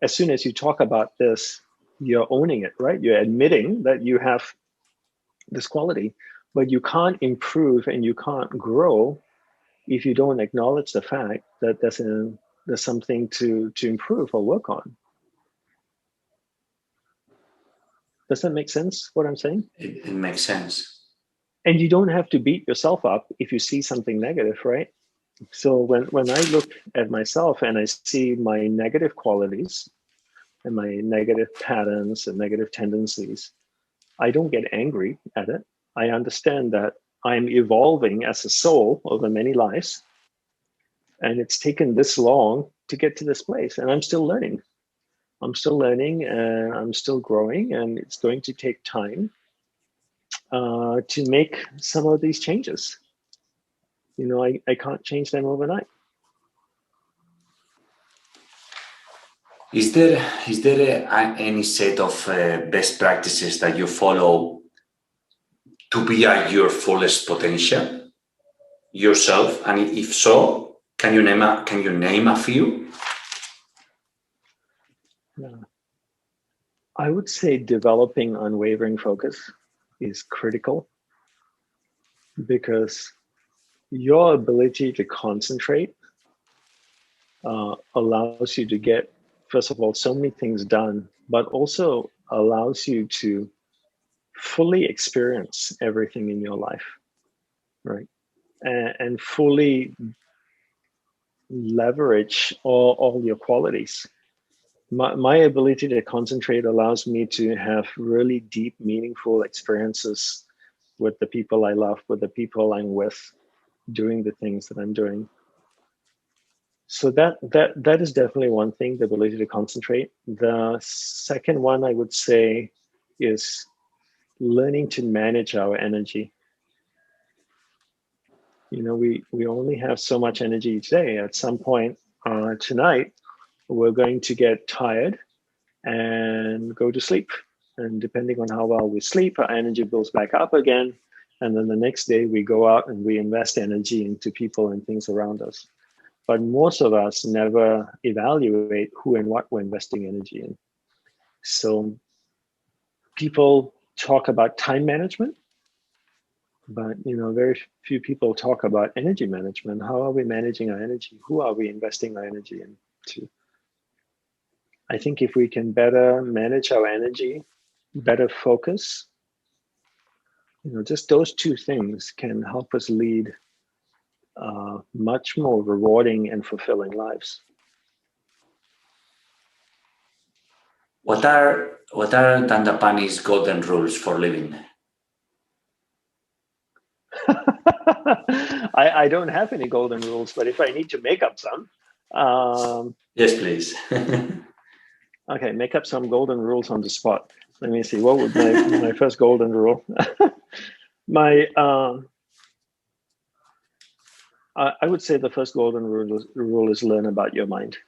Speaker 3: as soon as you talk about this, you're owning it, right? You're admitting that you have this quality, but you can't improve and you can't grow if you don't acknowledge the fact that there's something to improve or work on. Does that make sense, what I'm saying?
Speaker 2: It makes sense.
Speaker 3: And you don't have to beat yourself up if you see something negative, right? So when I look at myself and I see my negative qualities and my negative patterns and negative tendencies, I don't get angry at it. I understand that I'm evolving as a soul over many lives. And it's taken this long to get to this place. And I'm still learning. I'm still learning and I'm still growing. And it's going to take time to make some of these changes. You know, I can't change them overnight.
Speaker 2: Is there any set of best practices that you follow to be at your fullest potential yourself? And if so, can you name a few?
Speaker 3: Yeah. I would say developing unwavering focus is critical, because your ability to concentrate allows you to get, first of all, so many things done, but also allows you to fully experience everything in your life, right? And fully leverage all your qualities. My ability to concentrate allows me to have really deep, meaningful experiences with the people I love, with the people I'm with, doing the things that I'm doing. So that is definitely one thing, the ability to concentrate. The second one I would say is learning to manage our energy. You know, we only have so much energy today. At some point tonight, we're going to get tired and go to sleep. And depending on how well we sleep, our energy builds back up again. And then the next day we go out and we invest energy into people and things around us. But most of us never evaluate who and what we're investing energy in. So people talk about time management, but you know, very few people talk about energy management. How are we managing our energy? Who are we investing our energy into? I think if we can better manage our energy, better focus, you know, just those two things can help us lead much more rewarding and fulfilling lives.
Speaker 2: What are Dandapani's golden rules for living?
Speaker 3: I don't have any golden rules, but if I need to make up some.
Speaker 2: Yes, please.
Speaker 3: Okay, make up some golden rules on the spot. Let me see. What would my first golden rule? my I would say the first golden rule is learn about your mind.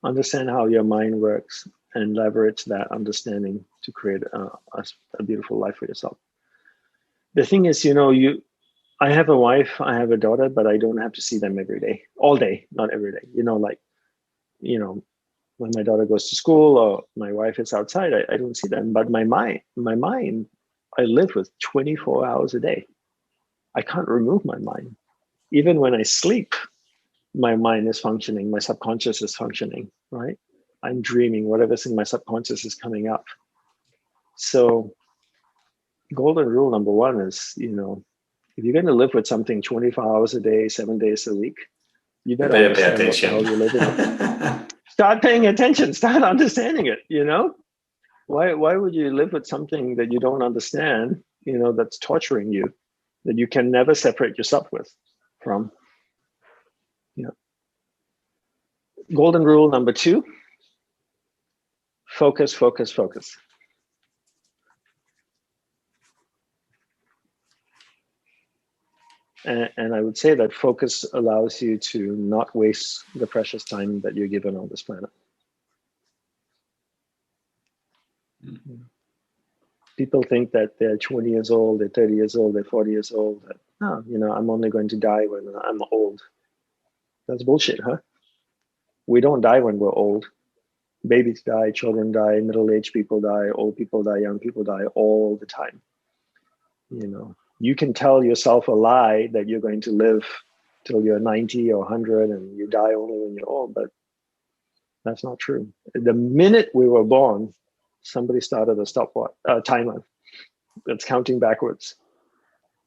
Speaker 3: Understand how your mind works and leverage that understanding to create a beautiful life for yourself. The thing is, I have a wife, I have a daughter, but I don't have to see them every day, all day, not every day. When my daughter goes to school or my wife is outside, I don't see them. But my mind, I live with 24 hours a day. I can't remove my mind. Even when I sleep, my mind is functioning, my subconscious is functioning, right? I'm dreaming, whatever's in my subconscious is coming up. So golden rule number one is, if you're going to live with something 24 hours a day, 7 days a week, you better
Speaker 2: pay
Speaker 3: understand what the
Speaker 2: attention.
Speaker 3: hell you're living with. Start paying attention, start understanding it, Why would you live with something that you don't understand, that's torturing you, that you can never separate yourself from? Golden rule number two, focus, focus, focus. And I would say that focus allows you to not waste the precious time that you're given on this planet. Mm-hmm. People think that they're 20 years old, they're 30 years old, they're 40 years old. That, I'm only going to die when I'm old. That's bullshit, huh? We don't die when we're old. Babies die, children die, middle-aged people die, old people die, young people die all the time. You can tell yourself a lie that you're going to live till you're 90 or 100 and you die only when you're old, but that's not true. The minute we were born, somebody started a timer that's counting backwards.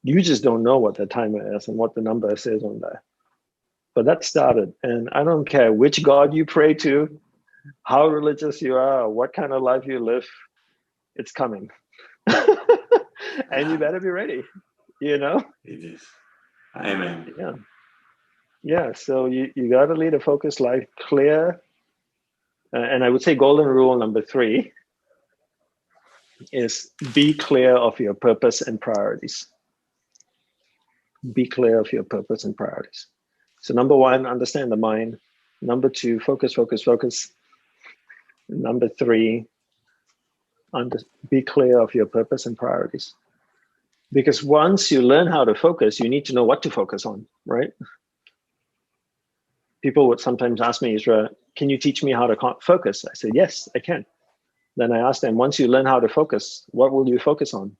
Speaker 3: You just don't know what the timer is and what the number says on there. But that started, and I don't care which God you pray to, how religious you are, what kind of life you live, it's coming. And you better be ready, It
Speaker 2: is. Amen.
Speaker 3: Yeah. So you got to lead a focused life, clear. And I would say golden rule number 3 is be clear of your purpose and priorities. Be clear of your purpose and priorities. So number 1, understand the mind. Number 2, focus, focus, focus. Number 3, be clear of your purpose and priorities. Because once you learn how to focus, you need to know what to focus on, right? People would sometimes ask me, Isra, can you teach me how to focus? I said, yes, I can. Then I asked them, once you learn how to focus, what will you focus on?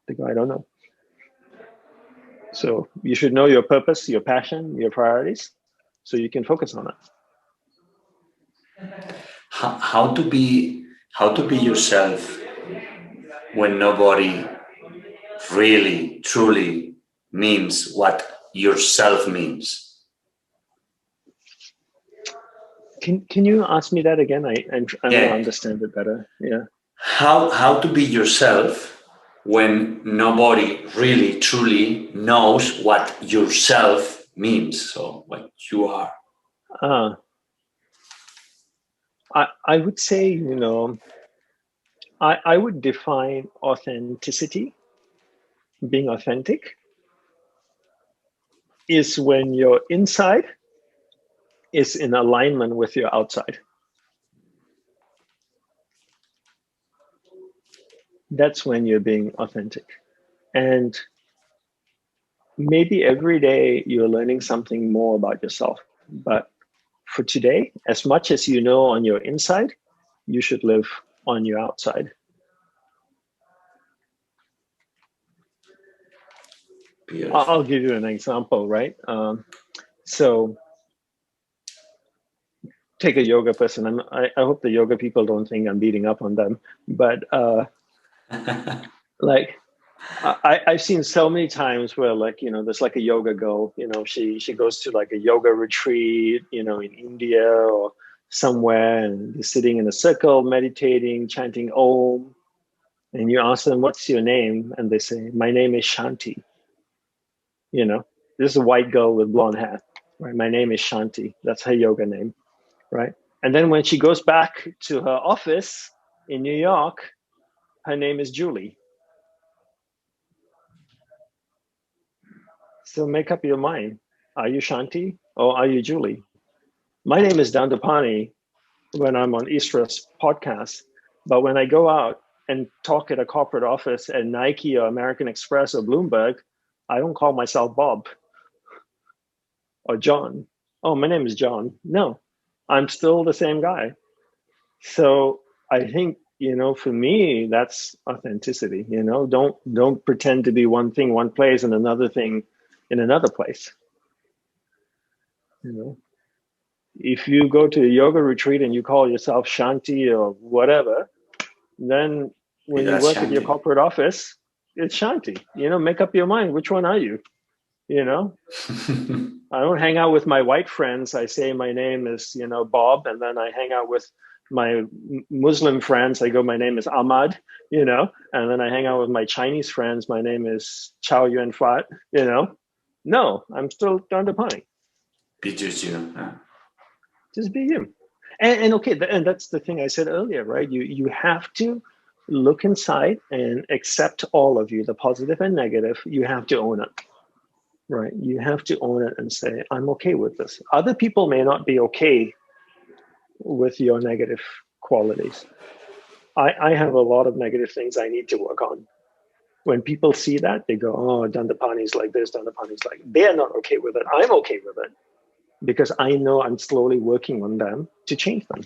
Speaker 3: They go, I don't know. So you should know your purpose, your passion, your priorities, so you can focus on it.
Speaker 2: How to be yourself when nobody really, truly means what yourself means?
Speaker 3: Can you ask me that again? I want to understand it better. Yeah.
Speaker 2: How to be yourself when nobody really truly knows what yourself means, so what you are?
Speaker 3: I would say, I would define authenticity, being authentic, is when your inside is in alignment with your outside. That's when you're being authentic. And maybe every day you're learning something more about yourself. But for today, as much as you know on your inside, you should live on your outside. Beautiful. I'll give you an example, right? So take a yoga person. I hope the yoga people don't think I'm beating up on them, but like I've seen so many times where there's like a yoga girl, she goes to like a yoga retreat, in India or somewhere, and they're sitting in a circle, meditating, chanting Om. And you ask them, what's your name? And they say, my name is Shanti. This is a white girl with blonde hair, right? My name is Shanti. That's her yoga name. right? And then when she goes back to her office in New York, her name is Julie. So make up your mind. Are you Shanti or are you Julie? My name is Dandapani when I'm on Isra's podcast, but when I go out and talk at a corporate office at Nike or American Express or Bloomberg, I don't call myself Bob or John. Oh, my name is John. No, I'm still the same guy. So I think, for me, that's authenticity. Don't pretend to be one thing one place and another thing in another place. If you go to a yoga retreat and you call yourself Shanti or whatever, then when you work at your
Speaker 2: Shanti.
Speaker 3: corporate office, it's Shanti. Make up your mind. Which one are you? I don't hang out with my white friends. I say my name is, Bob, and then I hang out with my Muslim friends. I go, my name is Ahmad, and then I hang out with my Chinese friends. My name is Chow Yun Fat, No, I'm still Dandapani.
Speaker 2: Be just you.
Speaker 3: Just be you. And okay, and that's the thing I said earlier, right? You have to look inside and accept all of you, the positive and negative. You have to own it. Right. You have to own it and say, I'm okay with this. Other people may not be okay with your negative qualities. I have a lot of negative things I need to work on. When people see that, they go, oh, Dandapani's like this, Dandapani's like, they're not okay with it. I'm okay with it because I know I'm slowly working on them to change them.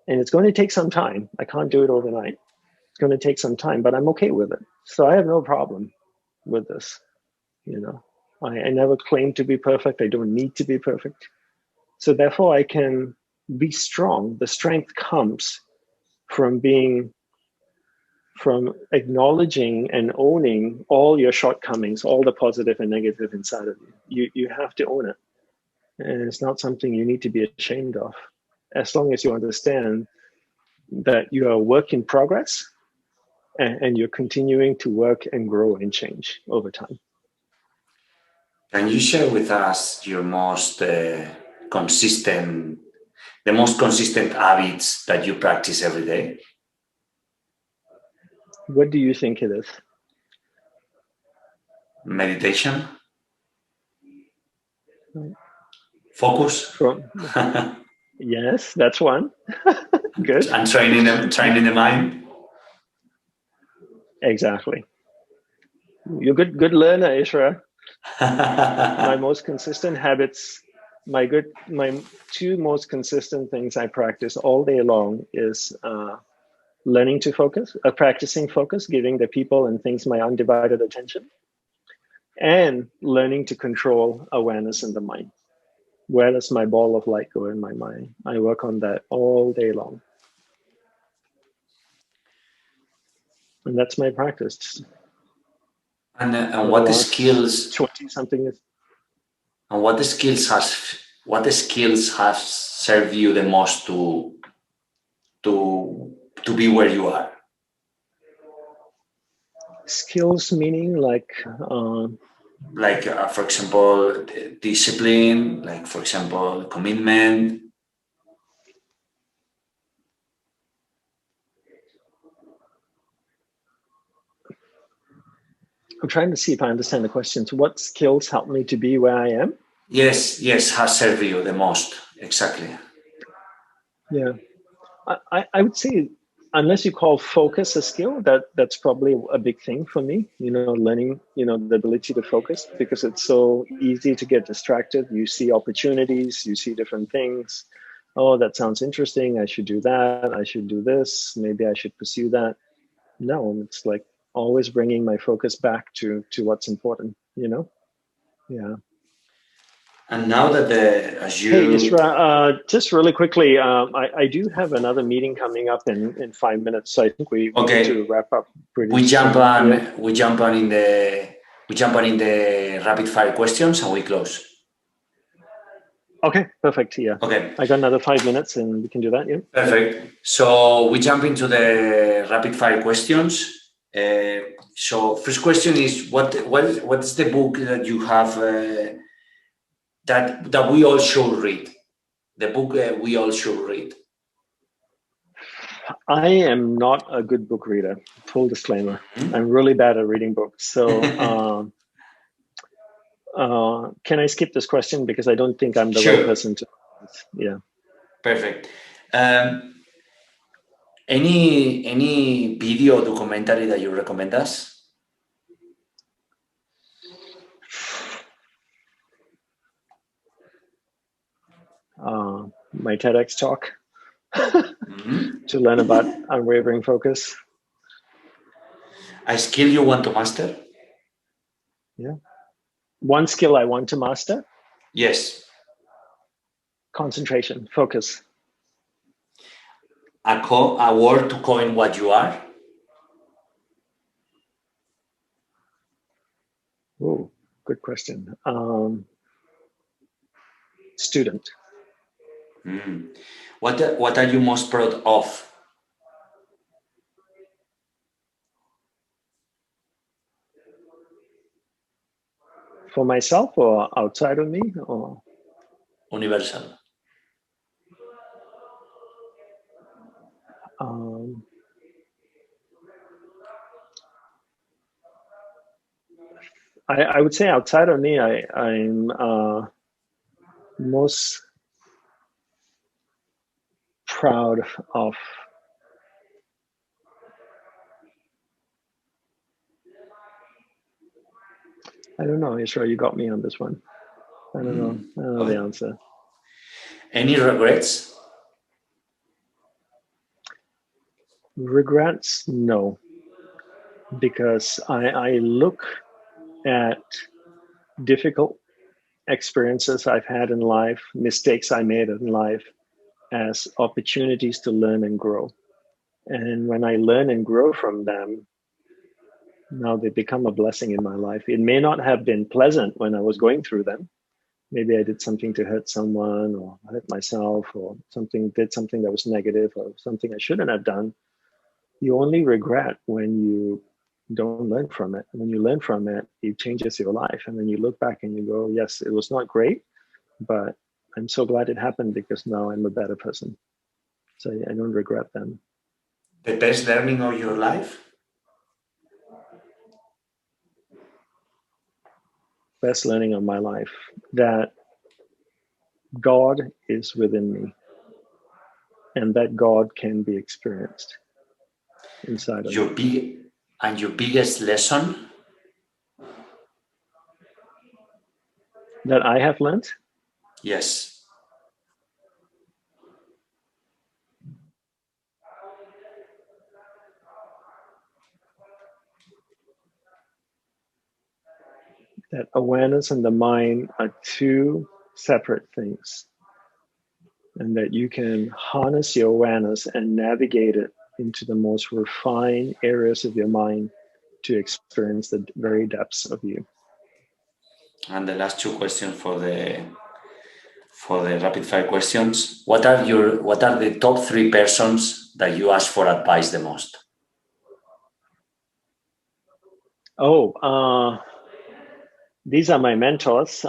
Speaker 3: And it's going to take some time. I can't do it overnight. It's going to take some time, but I'm okay with it. So I have no problem with this, I never claim to be perfect. I don't need to be perfect. So therefore, I can be strong. The strength comes from acknowledging and owning all your shortcomings, all the positive and negative inside of you. You have to own it. And it's not something you need to be ashamed of. As long as you understand that you are a work in progress and you're continuing to work and grow and change over time.
Speaker 2: Can you share with us your the most consistent habits that you practice every day?
Speaker 3: What do you think it is?
Speaker 2: Meditation? Focus?
Speaker 3: Yes, that's one. Good.
Speaker 2: And training the mind?
Speaker 3: Exactly. You're good learner, Ishra. My most consistent habits, my two most consistent things I practice all day long is learning to focus, practicing focus, giving the people and things my undivided attention, and learning to control awareness in the mind. Where does my ball of light go in my mind? I work on that all day long. And that's my practice.
Speaker 2: And what skills
Speaker 3: 20-something is.
Speaker 2: And what skills have served you the most to be where you are?
Speaker 3: Skills meaning like
Speaker 2: for example, discipline, like for example, commitment.
Speaker 3: I'm trying to see if I understand the question. So what skills help me to be where I am?
Speaker 2: Yes, has served you the most. Exactly.
Speaker 3: Yeah. I would say, unless you call focus a skill, that's probably a big thing for me, learning, the ability to focus, because it's so easy to get distracted. You see opportunities, you see different things. Oh, that sounds interesting. I should do that. I should do this. Maybe I should pursue that. No, it's like always bringing my focus back to what's important, Yeah.
Speaker 2: And now that as you...
Speaker 3: Hey, Isra, just really quickly, I do have another meeting coming up in 5 minutes, so I think we need to wrap up pretty soon.
Speaker 2: We jump on in the rapid fire questions and we close.
Speaker 3: Okay, perfect. Yeah.
Speaker 2: Okay.
Speaker 3: I got another 5 minutes and we can do that. Yeah.
Speaker 2: Perfect. So we jump into the rapid fire questions. So first question is what's the book that you have that we all should read? the book we all should read?
Speaker 3: I am not a good book reader. Full disclaimer. I'm really bad at reading books. So can I skip this question because I don't think I'm the right person to? Yeah.
Speaker 2: Perfect. Any video documentary that you recommend us?
Speaker 3: My TEDx talk to learn about unwavering focus.
Speaker 2: A skill you want to master?
Speaker 3: Yeah. One skill I want to master?
Speaker 2: Yes.
Speaker 3: Concentration, focus.
Speaker 2: A word to coin what you are?
Speaker 3: Oh, good question. Student.
Speaker 2: What are you most proud of?
Speaker 3: For myself or outside of me? Or
Speaker 2: Universal.
Speaker 3: I would say outside of me, I'm most proud of I don't know, Israel, you got me on this one. I don't know the answer.
Speaker 2: Any regrets?
Speaker 3: Regrets? No. Because I look at difficult experiences I've had in life, mistakes I made in life, as opportunities to learn and grow. And when I learn and grow from them, now they become a blessing in my life. It may not have been pleasant when I was going through them. Maybe I did something to hurt someone or hurt myself or did something that was negative or something I shouldn't have done. You only regret when you don't learn from it. When you learn from it, it changes your life. And then you look back and you go, yes, it was not great, but I'm so glad it happened because now I'm a better person. So I don't regret them.
Speaker 2: The best learning of your life?
Speaker 3: Best learning of my life, that God is within me and that God can be experienced inside of me.
Speaker 2: Your biggest lesson?
Speaker 3: That I have learned?
Speaker 2: Yes.
Speaker 3: That awareness and the mind are two separate things, and that you can harness your awareness and navigate it into the most refined areas of your mind to experience the very depths of you.
Speaker 2: And the last two questions for the rapid fire questions. What are the top 3 persons that you ask for advice the most?
Speaker 3: These are my mentors.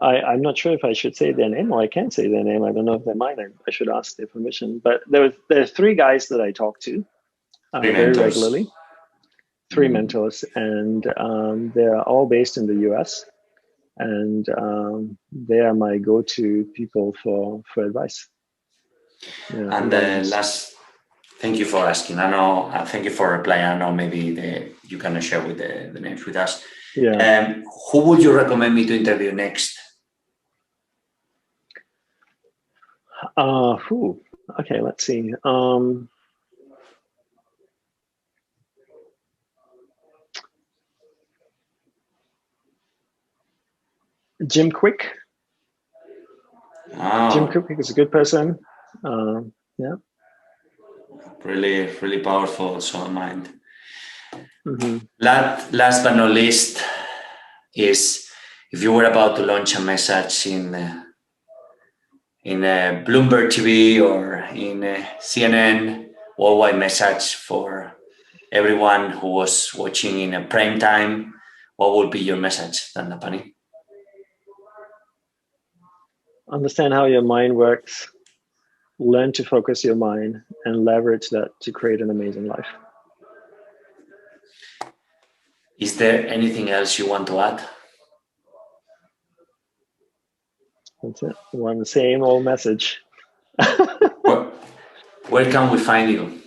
Speaker 3: I'm not sure if I should say their name, or I can say their name. I don't know if they're mine. I should ask their permission. But there are 3 guys that I talk to very regularly. 3 mentors, and they're all based in the US. And they are my go-to people for advice. Yeah,
Speaker 2: and the last, thank you for asking. I know, thank you for replying. I know maybe you can share with the names with us.
Speaker 3: Yeah.
Speaker 2: Who would you recommend me to interview next?
Speaker 3: Okay, let's see. Jim Quick. Jim Quick is a good person. Yeah.
Speaker 2: Really, really powerful soul mind. Last but not least is, if you were about to launch a message in Bloomberg TV or in CNN, worldwide message for everyone who was watching in a prime time, what would be your message, Dandapani?
Speaker 3: Understand how your mind works, learn to focus your mind, and leverage that to create an amazing life.
Speaker 2: Is there anything else you want to add?
Speaker 3: That's it. One the same old message.
Speaker 2: Where can we find you?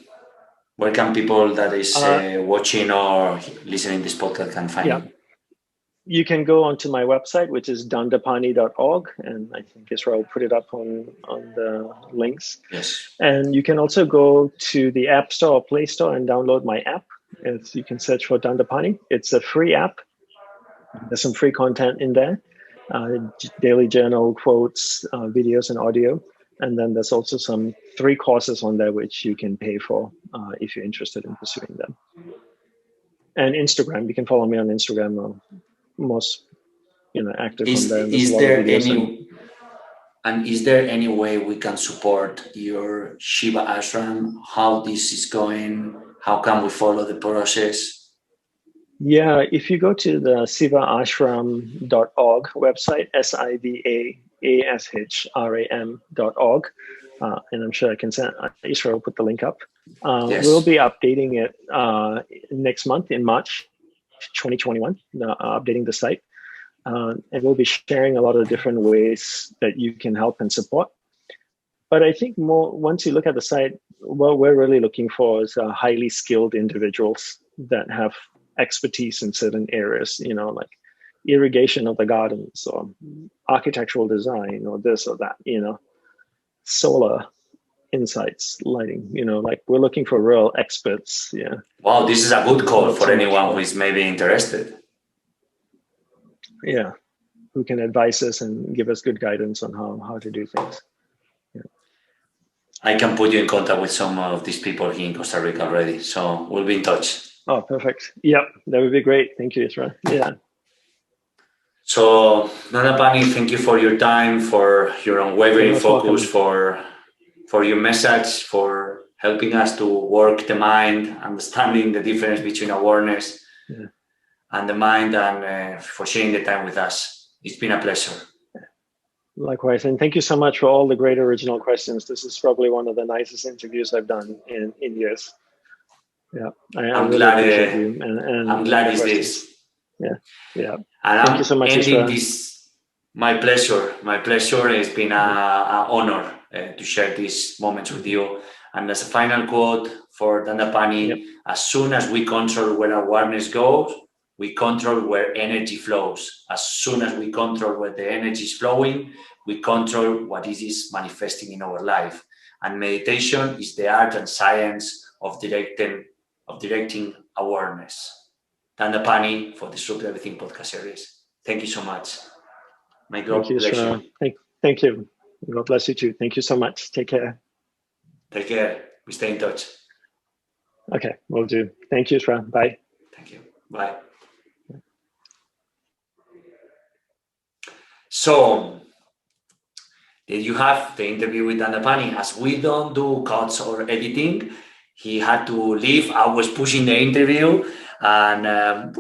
Speaker 2: Where can people that is watching or listening this podcast can find you?
Speaker 3: You can go onto my website, which is dandapani.org, and I think Israel put it up on the links.
Speaker 2: Yes.
Speaker 3: And you can also go to the App Store or Play Store and download my app. You can search for Dandapani. It's a free app. There's some free content in there, daily journal, quotes, videos, and audio. And then there's also some 3 courses on there which you can pay for if you're interested in pursuing them. And Instagram, you can follow me on Instagram. Most active on there.
Speaker 2: Is there any way we can support your Shiva ashram? How this is going? How can we follow the process?
Speaker 3: Yeah, if you go to the sivaashram.org website, SIVAASHRAM.org, and I'm sure I can send Israel put the link up.
Speaker 2: Yes.
Speaker 3: We'll be updating it next month in March 2021, updating the site. And we'll be sharing a lot of different ways that you can help and support. But I think once you look at the site, what we're really looking for is highly skilled individuals that have expertise in certain areas, like irrigation of the gardens or architectural design or this or that, solar insights, lighting, like we're looking for real experts. Yeah.
Speaker 2: Wow, this is a good call for anyone who is maybe interested.
Speaker 3: Yeah, who can advise us and give us good guidance on how to do things. Yeah.
Speaker 2: I can put you in contact with some of these people here in Costa Rica already, so we'll be in touch.
Speaker 3: Oh, perfect. Yep, that would be great. Thank you, Israel. Yeah.
Speaker 2: So, Dandapani, thank you for your time, for your unwavering focus, for your message, for helping us to work the mind, understanding the difference between awareness and the mind, and for sharing the time with us. It's been a pleasure.
Speaker 3: Likewise, and thank you so much for all the great original questions. This is probably one of the nicest interviews I've done in years. Yeah, I'm really glad appreciate you. And
Speaker 2: I'm glad it's this.
Speaker 3: Yeah.
Speaker 2: And
Speaker 3: thank you so much, Israel.
Speaker 2: My pleasure. My pleasure. It's been an honor to share these moments with you. And as a final quote for Dandapani, as soon as we control where awareness goes, we control where energy flows. As soon as we control where the energy is flowing, we control what it is manifesting in our life. And meditation is the art and science of directing awareness. Dandapani for the Disrupt Everything podcast series. Thank you so much. May God bless you.
Speaker 3: Thank you. God bless you too. Thank you so much. Take care.
Speaker 2: Take care. We stay in touch.
Speaker 3: Okay, will do. Thank you, Israel. Bye.
Speaker 2: Thank you. Bye. So, did you have the interview with Dandapani? As we don't do cuts or editing, he had to leave. I was pushing the interview, and I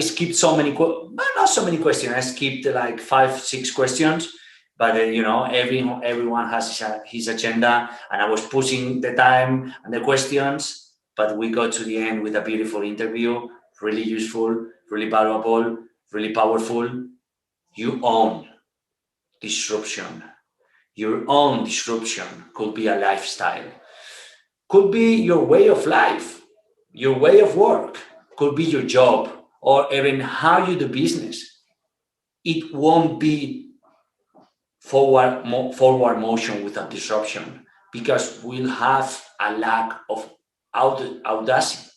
Speaker 2: skipped not so many questions. I skipped like 5-6 questions, but everyone has his agenda, and I was pushing the time and the questions, but we got to the end with a beautiful interview, really useful, really valuable, really powerful. You own disruption. Your own disruption could be a lifestyle, could be your way of life, your way of work, could be your job, or even how you do business. It won't be forward motion without disruption, because we'll have a lack of audacity.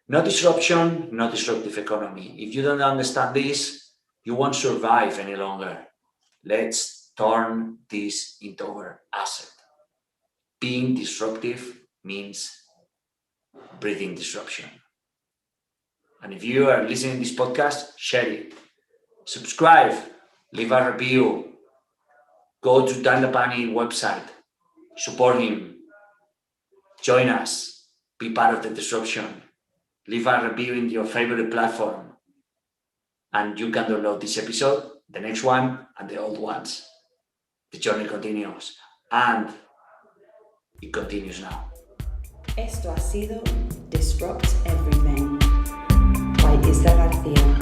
Speaker 2: No disruption, no disruptive economy. If you don't understand this, you won't survive any longer. Let's turn this into our asset. Being disruptive means breathing disruption. And if you are listening to this podcast, share it. Subscribe, leave a review, go to Dandapani website, support him, join us, be part of the disruption. leave a review in your favorite platform, and you can download this episode, the next one, and the old ones. The journey continues, and it continues now.
Speaker 1: Esto ha sido Disrupt Everything by Isra García.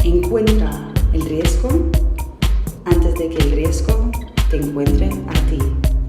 Speaker 1: Encuentra el riesgo antes de que el riesgo te encuentre a ti.